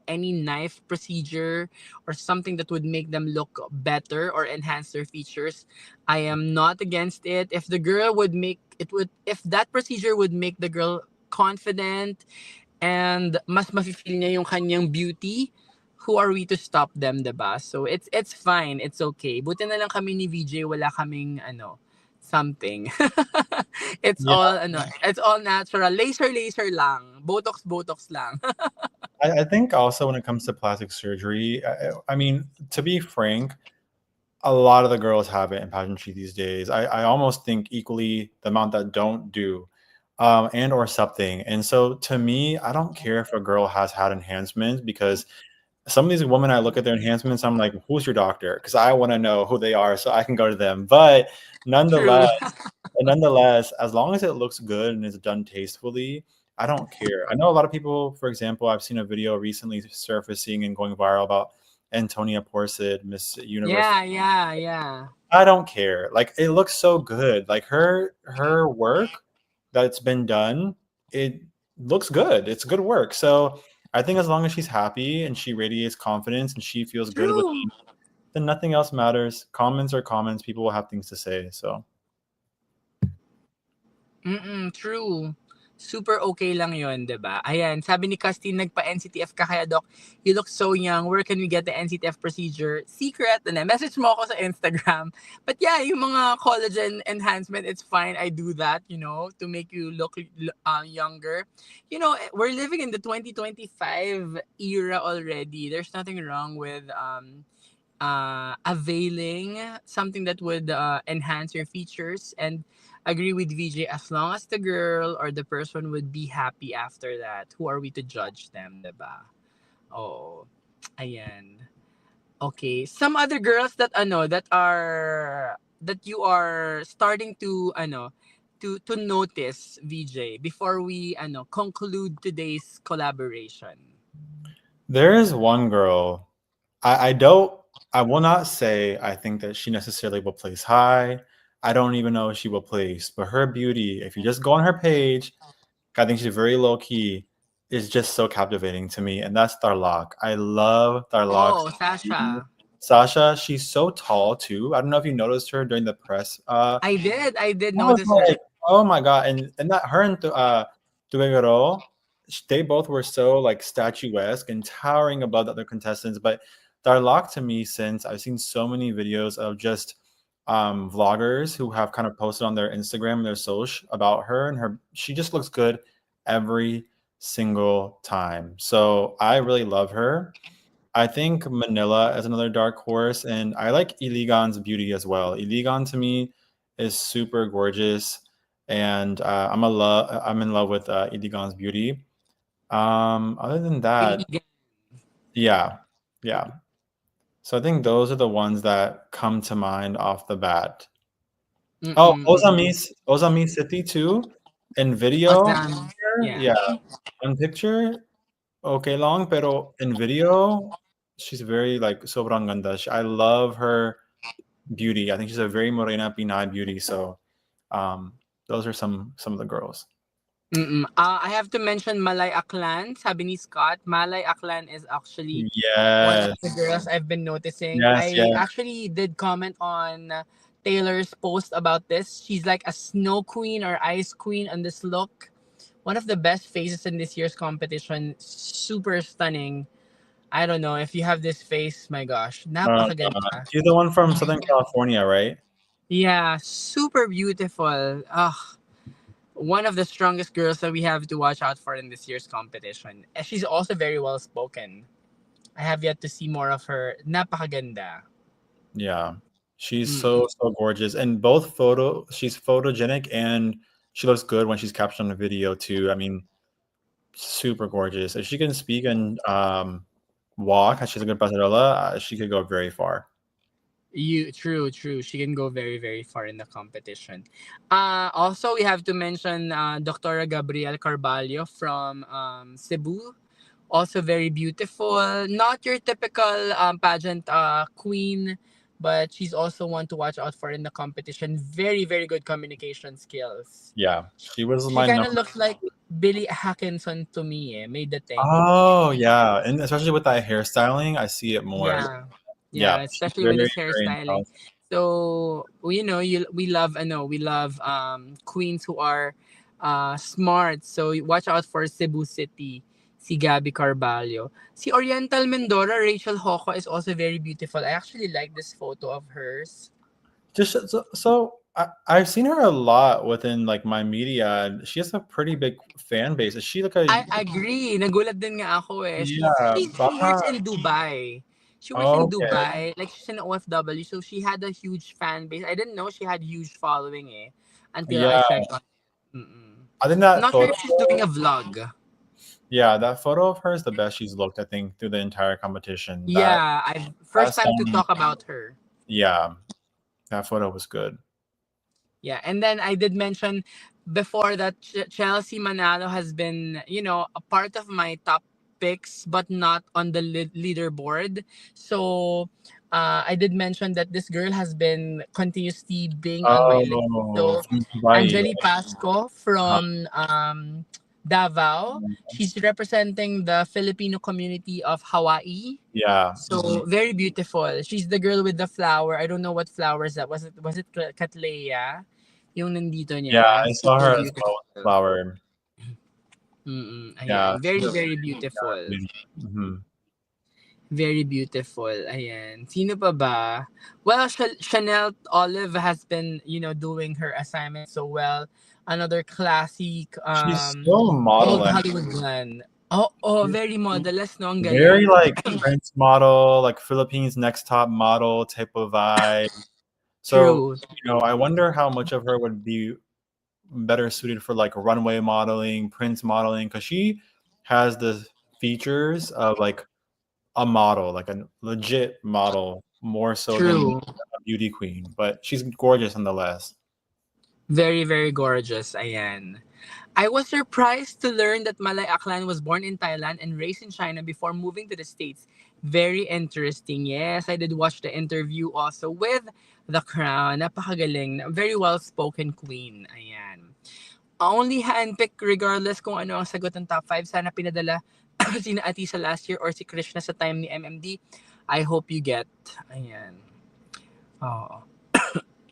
any knife procedure or something that would make them look better or enhance their features. I am not against it. If the girl would make it would if that procedure would make the girl confident and mas mafe-feel niya yung kanyang beauty, who are we to stop them, 'di ba? So it's fine, it's okay. Buti na lang kami ni VJ wala kaming something. It's all natural. Laser lang. Botox lang. I think also when it comes to plastic surgery, I mean, to be frank, a lot of the girls have it in pageantry these days. I almost think equally the amount that don't do, and or something. And so to me, I don't care if a girl has had enhancements because some of these women, I look at their enhancements, I'm like, who's your doctor? Because I want to know who they are so I can go to them. But True. nonetheless, nonetheless, as long as it looks good and is done tastefully, I don't care. I know a lot of people, for example, I've seen a video recently surfacing and going viral about Antonia Porcid, Miss Universe. Yeah. I don't care. Like it looks so good. Like her work that's been done, it looks good. It's good work. So I think as long as she's happy and she radiates confidence and she feels good with True. then nothing else matters. Comments are comments. People will have things to say. So True. Super okay lang yun, 'di ba? Ayan, sabi ni Christine, nagpa-NCTF ka kaya, Doc. You look so young. Where can we get the NCTF procedure? Secret. And then, message mo ako sa Instagram. But yeah, yung mga collagen enhancement, it's fine. I do that, to make you look younger. We're living in the 2025 era already. There's nothing wrong with availing something that would enhance your features, and agree with VJ, as long as the girl or the person would be happy after that, who are we to judge them, diba? Oh, ayan. Okay, some other girls that you are starting to to notice, VJ, before we conclude today's collaboration. there is one girl. I don't. I will not say I think that she necessarily will place high. I don't even know if she will place, but her beauty, if you just go on her page, I think she's very low key, is just so captivating to me, and that's Tarlak. I love Tarlak's Oh, beauty. Sasha. Sasha, she's so tall too. I don't know if you noticed her during the press. I did I was notice her. like, oh my god, and that her and Tuegero, they both were so like statuesque and towering above the other contestants. But Darlak to me, since I've seen so many videos of just vloggers who have kind of posted on their Instagram and their social about her and her, she just looks good every single time. So I really love her. I think Manila is another dark horse, and I like Iligan's beauty as well. Iligan to me is super gorgeous, and I'm in love with Iligan's beauty. Other than that, Iligan. yeah, yeah. So I think those are the ones that come to mind off the bat. Oh, Mm. Ozami City too, in video, Ozam. picture, Yeah. yeah, in picture. okay long, pero in video, she's very like sobrang ganda. I love her beauty. I think she's a very morena Pinay beauty. So, um, those are some of the girls. I have to mention Malay Aklan. Sabi ni Scott, Malay Aklan is actually one of the Yes, girls I've been noticing. yes, I yes. actually did comment on Taylor's post about this. She's like a snow queen or ice queen on this look. One of the best faces in this year's competition. Super stunning. I don't know if you have this face, my gosh, napakaganda. She's the one from Southern California, right? Yeah, super beautiful. One of the strongest girls that we have to watch out for in this year's competition. And she's also very well spoken. I have yet to see more of her. Napakaganda. Yeah, she's Mm-mm. so gorgeous, and she's photogenic and she looks good when she's captured on the video too. I mean, super gorgeous. If she can speak and walk, she's a good pasarela. She could go very far. True. She can go very, very far in the competition. Also, we have to mention Dr. Gabriel Carballo from Cebu. Also very beautiful. Not your typical pageant queen, but she's also one to watch out for in the competition. Very, very good communication skills. Yeah, she was She my kind of number. looks like Billy Hackinson to me, made the thing. Oh yeah, and especially with that hairstyling, I see it more. Yeah, Yeah, yeah, she's especially with very this very hairstyling. intelligent. So you know, we love, I know we love queens who are smart. So watch out for Cebu City. Si Gabby Carballo. Si Oriental Mindoro, Rachel Hoco is also very beautiful. I actually like this photo of hers. I've seen her a lot within like my media. And she has a pretty big fan base. Is she like a I agree. Nagulat din nga ako eh. yeah? She Baka, works in Dubai. She works in okay, Dubai. Like she's an OFW. So she had a huge fan base. I didn't know she had huge following eh. Until I yeah. checked on. Mm-mm. I think I'm that not sure photo. if she's doing a vlog. Yeah, that photo of her is the best she's looked. I think through the entire competition. Yeah, I first That's time to talk about her. yeah, that photo was good. Yeah, and then I did mention before that Chelsea Manalo has been, a part of my top picks, but not on the leaderboard. So I did mention that this girl has been continuously being on my list. Oh, So from Hawaii. Angeli Pasco Uh, from Davao. She's representing the Filipino community of Hawaii. yeah. So very beautiful. She's the girl with the flower. I don't know what flowers that was. It Cattleya? Yung nandito Yeah, niya. I saw Super her as beautiful. well with the flower. Yeah, Ayan. she's Very, a very yeah, beautiful. beauty. Mhm. Very beautiful. Ayan. Sino pa ba? Well, Chanel Olive has been, doing her assignment so well. Another classic She's so old model. Hollywood glam. Oh, very modelist, no? Ang Very galing. like Prince model, like Philippines next top model type of vibe. So, True. I wonder how much of her would be better suited for like runway modeling, Prince modeling, because she has the features of like a model, like a legit model, more so than True. a beauty queen. But she's gorgeous nonetheless. Very, very gorgeous. Ayan. I was surprised to learn that Malay Aklan was born in Thailand and raised in China before moving to the States. Very interesting. Yes, I did watch the interview also with The Crown. Napakagaling. Very well-spoken queen. Ayan. Only handpick regardless kung ano ang sagot ng top 5. Sana pinadala sina Atisa last year or si Krishna sa time ni MMD. I hope you get. Ayan. Oo.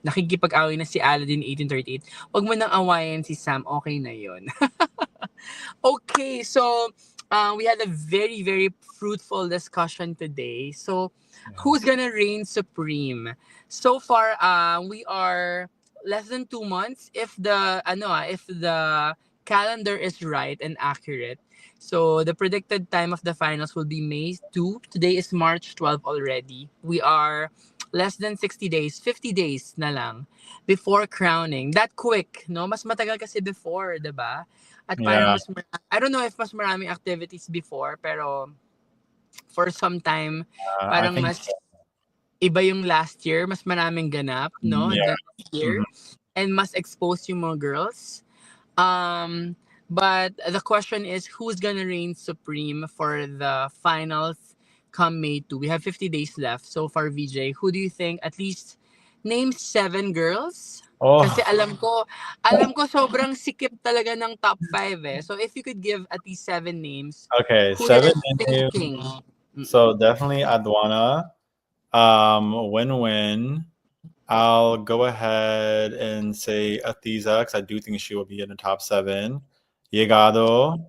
Nakikipag-away na si Aladdin 1838. Huwag mo nang awayan si Sam. Okay na yon. Okay, so we had a very, very fruitful discussion today. So, Yeah. who's gonna reign supreme? So far, we are less than 2 months. If the calendar is right and accurate. So the predicted time of the finals will be May 2. Today is March 12 already. We are less than 60 days, 50 days na lang before crowning. That quick, no? Mas matagal kasi before, 'di ba? At parang Yeah. I don't know if mas maraming activities before, pero for some time, I parang think mas iba yung last year, mas maraming ganap, no? yeah. Than this year. Mhm. And mas exposed yung mga girls. Um, But the question is, who's gonna reign supreme for the finals come May 2? We have 50 days left. So far, VJ, who do you think, at least name seven girls? Kasi Oh, alam ko sobrang sikip talaga ng top 5 eh. So if you could give at least seven names, okay. who you're Seven names. thinking? Mm-mm. So definitely Adwana. Win-win. I'll go ahead and say Athiza because I do think she will be in the top seven. Legado,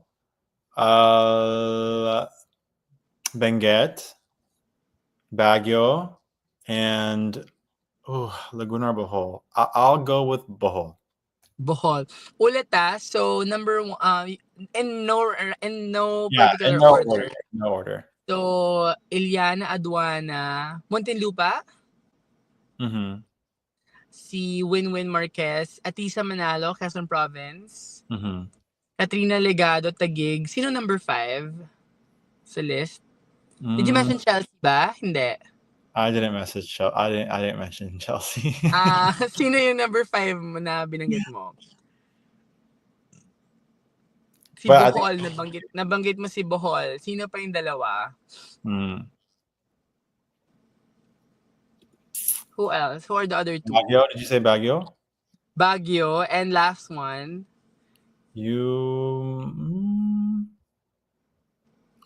uh, Benguet, Baguio, and Laguna or Bohol. I'll go with Bohol. Bohol. Ulit So number one, in no Yeah, in particular no order. order. In no order. So Iliana Aduana, Muntinlupa, Mm-hmm. si Winwin Marquez, Atisa Manalo, Quezon Province, Mm-hmm. Katrina Legado, Taguig. Sino number 5 sa list? Did you Mm, mention Chelsea ba? Hindi. I didn't message Chelsea. I didn't mention Chelsea. Sino yung number 5 mo na binanggit mo? Si But I think Bohol, nabanggit mo si Bohol. Sino pa yung dalawa? mm, Who else? Who are the other two? Baguio. Did you say Baguio? Baguio, and last one. You.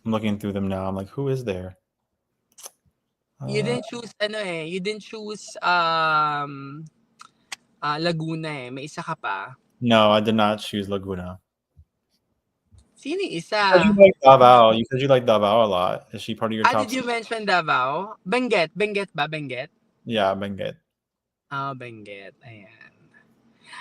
I'm looking through them now. I'm like, who is there? You didn't choose you didn't choose Laguna eh. May isa ka pa. No, I did not choose Laguna. Sino yung Said you isa? like Davao. You said you like Davao a lot. Is she part of your top? Did you mention Davao? Benguet. Benguet ba? Benguet? Yeah, Benguet. Benguet. Ayan.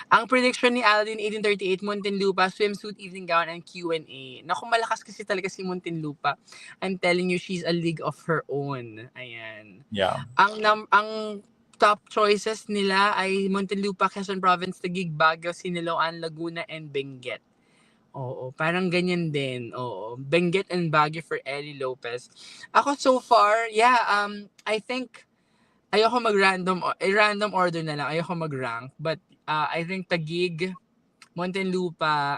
Ang prediction ni Aldin 1838, Muntinlupa, swimsuit, evening gown, and Q&A. Naku, malakas kasi talaga si Muntinlupa. I'm telling you, she's a league of her own. Ayan. Yeah. Ang top choices nila ay Muntinlupa, Quezon Province, Taguig, Baguio, Siniloan, Laguna, and Benguet. Oo, parang ganyan din. Oo, Benguet and Baguio for Ellie Lopez. Ako so far, I think ayoko random order na lang. Ayoko mag-rank, but I think Taguig, Muntinlupa,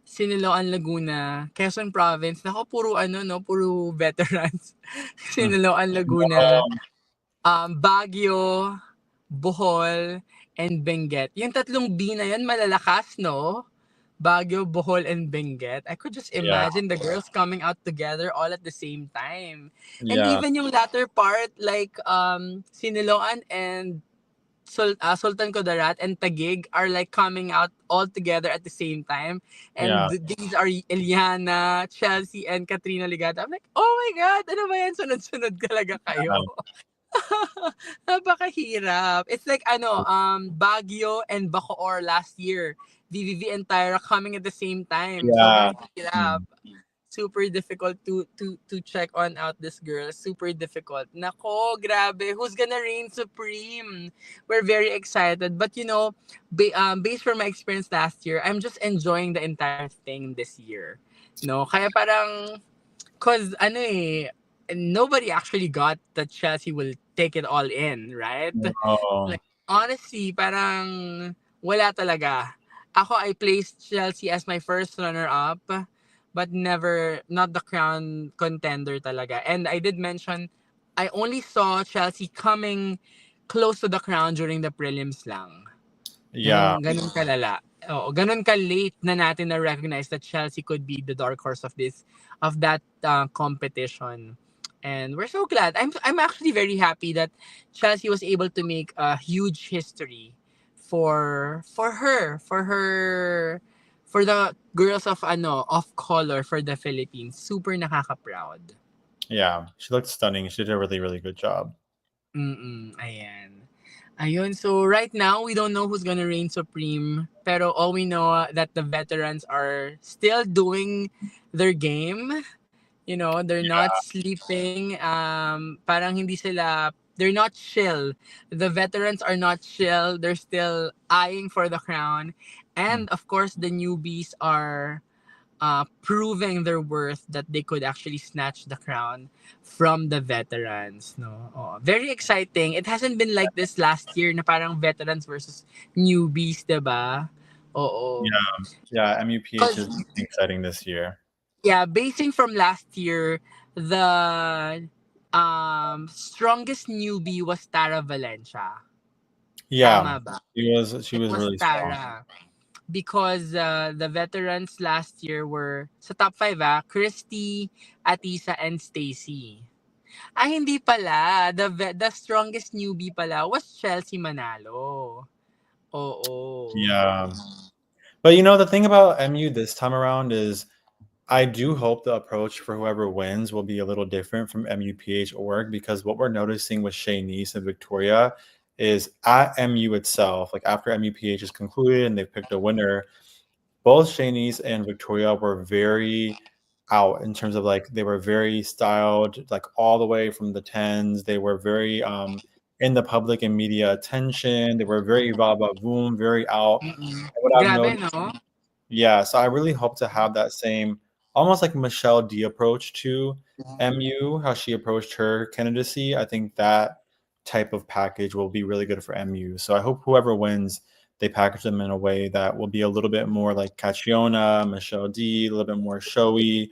Siniloan, Laguna, Quezon Province. Nako, puro veterans. Siniloan, Laguna, Baguio, Bohol, and Benguet. Yung tatlong B na yan, malalakas, no? Baguio, Bohol, and Benguet. I could just Yeah. imagine the girls coming out together all at the same time. And Yeah. even yung latter part, like Siniloan and Sultan Kudarat and Taguig are like coming out all together at the same time. And Yeah. these are Eliana, Chelsea, and Katrina Ligata. I'm like, oh my God, ano ba yan? Sunod-sunod talaga kayo. Napakahirap. It's like Baguio and Bacoor last year. VVV and Tyra coming at the same time. Yeah. Sobrang hirap. Super difficult to check on out this girl. Super difficult. Nako, grabe. Who's gonna reign supreme? We're very excited. But based from my experience last year, I'm just enjoying the entire thing this year. No, kaya parang, cause nobody actually got that Chelsea will take it all in, right? Oh. Like, honestly, parang wala talaga. Ako, I placed Chelsea as my first runner-up, but not the crown contender talaga. And I did mention, I only saw Chelsea coming close to the crown during the prelims lang. Yeah. Ganun kalala. Oo, ganun ka-late na natin na-recognize that Chelsea could be the dark horse of that competition. And we're so glad. I'm actually very happy that Chelsea was able to make a huge history for the girls of color for the Philippines. Super nakaka-proud. Yeah. She looked stunning. She did a really, really good job. Ayan. Ayun, so right now, we don't know who's gonna reign supreme. Pero all we know that the veterans are still doing their game. They're not sleeping. Parang hindi sila, they're not chill. The veterans are not chill. They're still eyeing for the crown. And of course, the newbies are proving their worth that they could actually snatch the crown from the veterans. No, very exciting. It hasn't been like this last year na parang veterans versus newbies, diba? Oo. Yeah, MUPH is Cause exciting this year. yeah, basing from last year, the strongest newbie was Tara Valencia. Yeah, Tama ba? she It was was really strong. Tara. Because the veterans last year were sa top 5 Christy, Atisa, and Stacy. Hindi pala. The strongest newbie pala was Chelsea Manalo. Oo. Yeah. But the thing about MU this time around is I do hope the approach for whoever wins will be a little different from MUPH org, because what we're noticing with Shanice and Victoria is at MU itself, like after MUPH is concluded and they've picked a winner, both Shanice and Victoria were very out in terms of like they were very styled, like all the way from the tens. They were very in the public and media attention. They were very va va boom, very out. Mm-mm. And what I've Grabe, noticed, no? yeah, so I really hope to have that same almost like Michelle D approach to MU, how she approached her candidacy. I think that type of package will be really good for MU. So I hope whoever wins, they package them in a way that will be a little bit more like Catriona, Michelle D, a little bit more showy.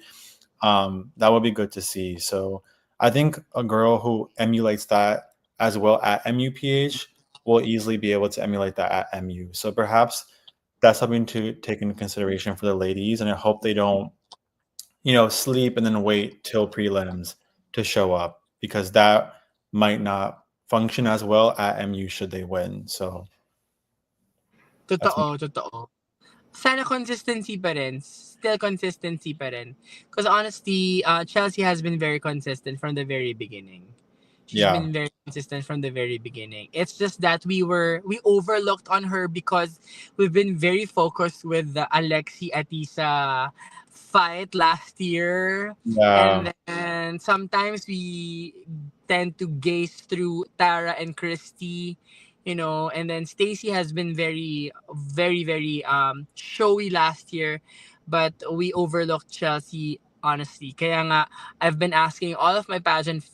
That would be good to see. So I think a girl who emulates that as well at MUPH will easily be able to emulate that at MU. So perhaps that's something to take into consideration for the ladies. And I hope they don't, sleep and then wait till prelims to show up, because that might not function as well at MU should they win. So that's my Totoo, totoo. Sana consistency pa rin. Still consistency pa rin. Because honestly, Chelsea has been very consistent from the very beginning. She's yeah. been very consistent from the very beginning. It's just that we overlooked on her because we've been very focused with the Alexi Atisa fight last year, Yeah. and then sometimes we tend to gaze through Tara and Christy, and then Stacy has been very very very showy last year, but we overlooked Chelsea honestly. Kaya nga I've been asking all of my pageant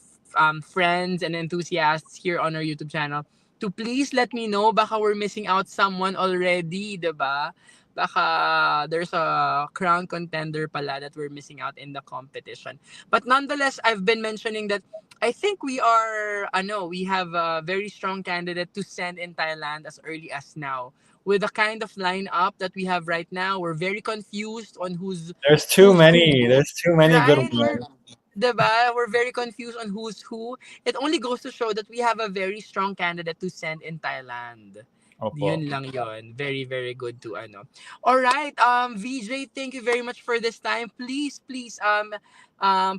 friends and enthusiasts here on our YouTube channel to please let me know baka we're missing out someone already, 'di ba? Baka there's a crown contender pala that we're missing out in the competition. But nonetheless, I've been mentioning that I think we have a very strong candidate to send in Thailand as early as now. With the kind of lineup that we have right now, we're very confused on There's too who's who, many. There's too many good right? ones. We're very confused on who's who. It only goes to show that we have a very strong candidate to send in Thailand. Opo. Yun lang yon. Very, very good to ano. All right, VJ, thank you very much for this time. Please, please,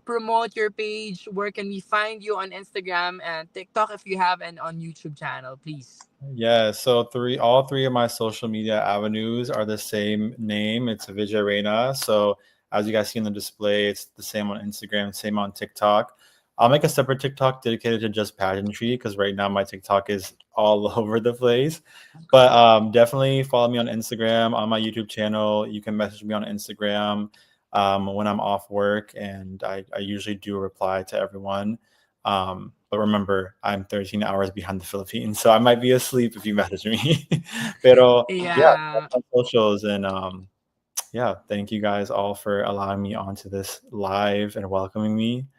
promote your page. Where can we find you on Instagram and TikTok if you have, and on YouTube channel, please. Yeah, so all three of my social media avenues are the same name. It's Vijay Reina. So as you guys see in the display, it's the same on Instagram, same on TikTok. I'll make a separate TikTok dedicated to just pageantry, because right now my TikTok is all over the place. But definitely follow me on Instagram, on my YouTube channel. You can message me on Instagram when I'm off work, and I usually do reply to everyone. But remember, I'm 13 hours behind the Philippines, so I might be asleep if you message me. Pero yeah, Yeah. that's on socials, and yeah, thank you guys all for allowing me onto this live and welcoming me.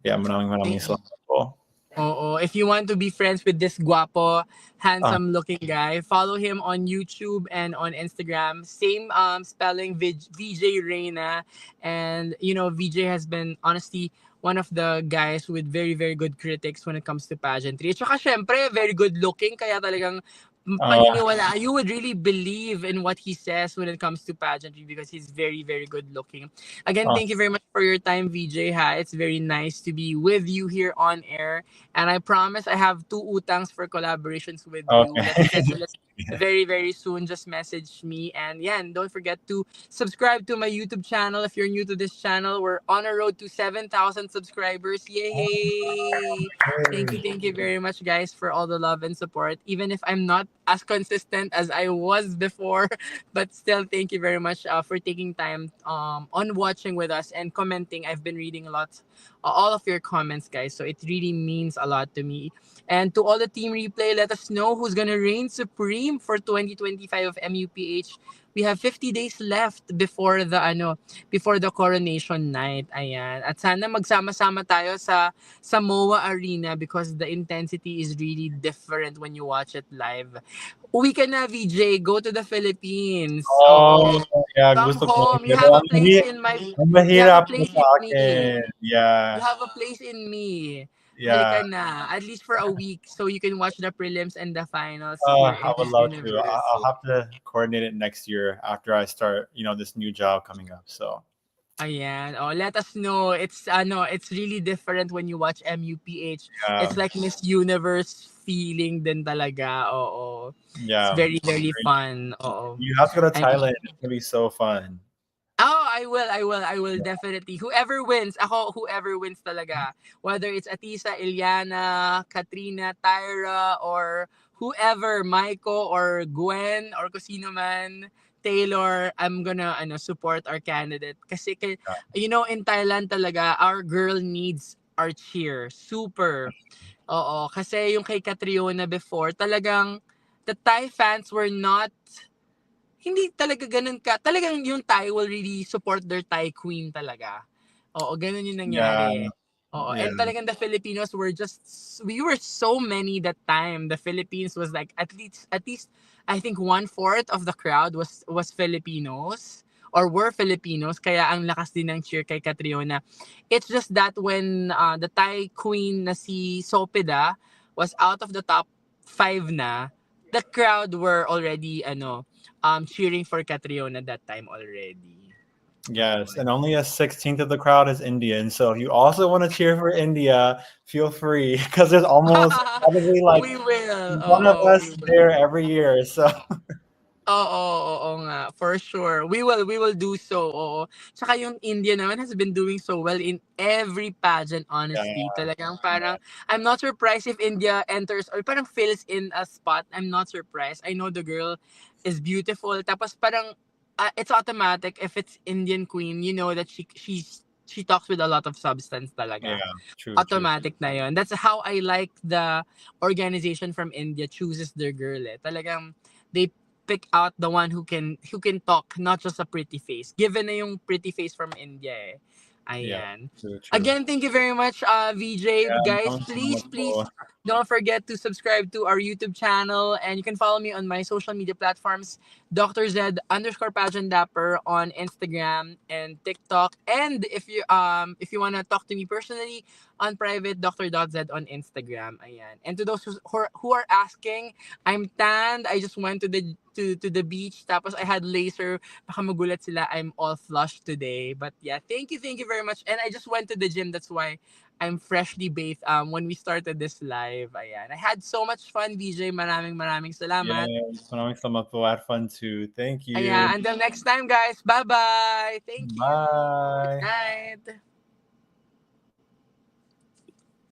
Yeah, maraming maraming salamat po. Oo. If you want to be friends with this guapo, Ah, handsome looking guy, follow him on YouTube and on Instagram. Same spelling, VJ Reina. And VJ has been honestly one of the guys with very very good critics when it comes to pageantry. Tsaka syempre very good looking, kaya talagang paniniwala, you would really believe in what he says when it comes to pageantry because he's very very good looking. Again, ah, thank you very much for your time, VJ. Ha, it's very nice to be with you here on air, and I promise I have two utangs for collaborations with you. Let's okay. schedule it very very soon. Just message me, and yeah, and don't forget to subscribe to my YouTube channel if you're new to this channel. We're on a road to 7,000 subscribers. Yay! Thank you very much, guys, for all the love and support. Even if I'm not as consistent as I was before, but still, thank you very much for taking time on watching with us and commenting. I've been reading a lot, all of your comments, guys. So it really means a lot to me. And to all the team replay, let us know who's gonna reign supreme for 2025 of MUPH. we have 50 days left before the coronation night. Ayan. At sana magsama-sama tayo sa MOA Arena because the intensity is really different when you watch it live. Uwi ka na, VJ. Go to the Philippines. Oo. Oh, yeah, Come gusto ko. home. You Pero have a place in my ang you have a mahirap po place sa in me. akin. You Yeah, have a place in me. yeah. Halika na. At least for a week so you can watch the prelims and the finals here I in would Miss love to. Universe. I'll have to coordinate it next year after I start, this new job coming up. So, Ayan. Oh, let us know. It's really different when you watch MUPH. It's yeah, like Miss Universe feeling din talaga. Oo. It's yeah. very very fun. Oo. You have to go to I'm Thailand. It's gonna be so fun. Oh, I will definitely. Whoever wins talaga. Whether it's Atisa, Iliana, Katrina, Tyra, or whoever, Maiko, or Gwen, or kung sino man, Taylor, I'm gonna support our candidate. Kasi, in Thailand talaga, our girl needs our cheer. Super. Oo. Kasi yung kay Catriona before, talagang, the Thai fans were not hindi talaga ganun ka. Talagang yung Thai will really support their Thai queen talaga. Oo, ganun yung Yeah, nangyari. Oo, yeah, and talagang the Filipinos we were so many that time. The Philippines was like at least I think 1/4 of the crowd was Filipinos or were Filipinos kaya ang lakas din ng cheer kay Catriona. It's just that when the Thai queen na si Sopida was out of the top 5 na, the crowd were already cheering for Catriona that time already. yes. And only a 16th of the crowd is Indian. So if you also want to cheer for India, feel free because there's almost probably like We will. one of Oo, we us will. there every year. So Oo nga, for sure. We will do so, oo. Tsaka yung India naman has been doing so well in every pageant, honestly. yeah, Talagang parang, I'm not surprised if India enters or parang fills in a spot. I'm not surprised. I know the girl is beautiful. Tapos parang, it's automatic if it's Indian queen, you know that she talks with a lot of substance yeah, talaga. true, true. Automatic na yon. That's how I like the organization from India chooses their girl eh. Talagang they pick out the one who can talk, not just a pretty face. Given na yung pretty face from India eh. Yeah, Ayan. true, true. Again, thank you very much, VJ. Yeah, Guys, maraming please, salamat please po. don't forget to subscribe to our YouTube channel and you can follow me on my social media platforms, Dr. Z underscore pageant dapper on Instagram and TikTok. And if you wanna talk to me personally on private, Dr. Z on Instagram. Ayan. And to those who are asking, I'm tanned. I just went to the beach. Tapos I had laser. Baka magulat sila. I'm all flushed today. But yeah, thank you very much. And I just went to the gym. That's why I'm freshly bathed when we started this live. Ayan. I had so much fun, VJ. Maraming salamat. Yes, maraming salamat po. I had fun too. Thank you. Ayan. Until next time, guys. Bye-bye. Thank you. Good Bye. night.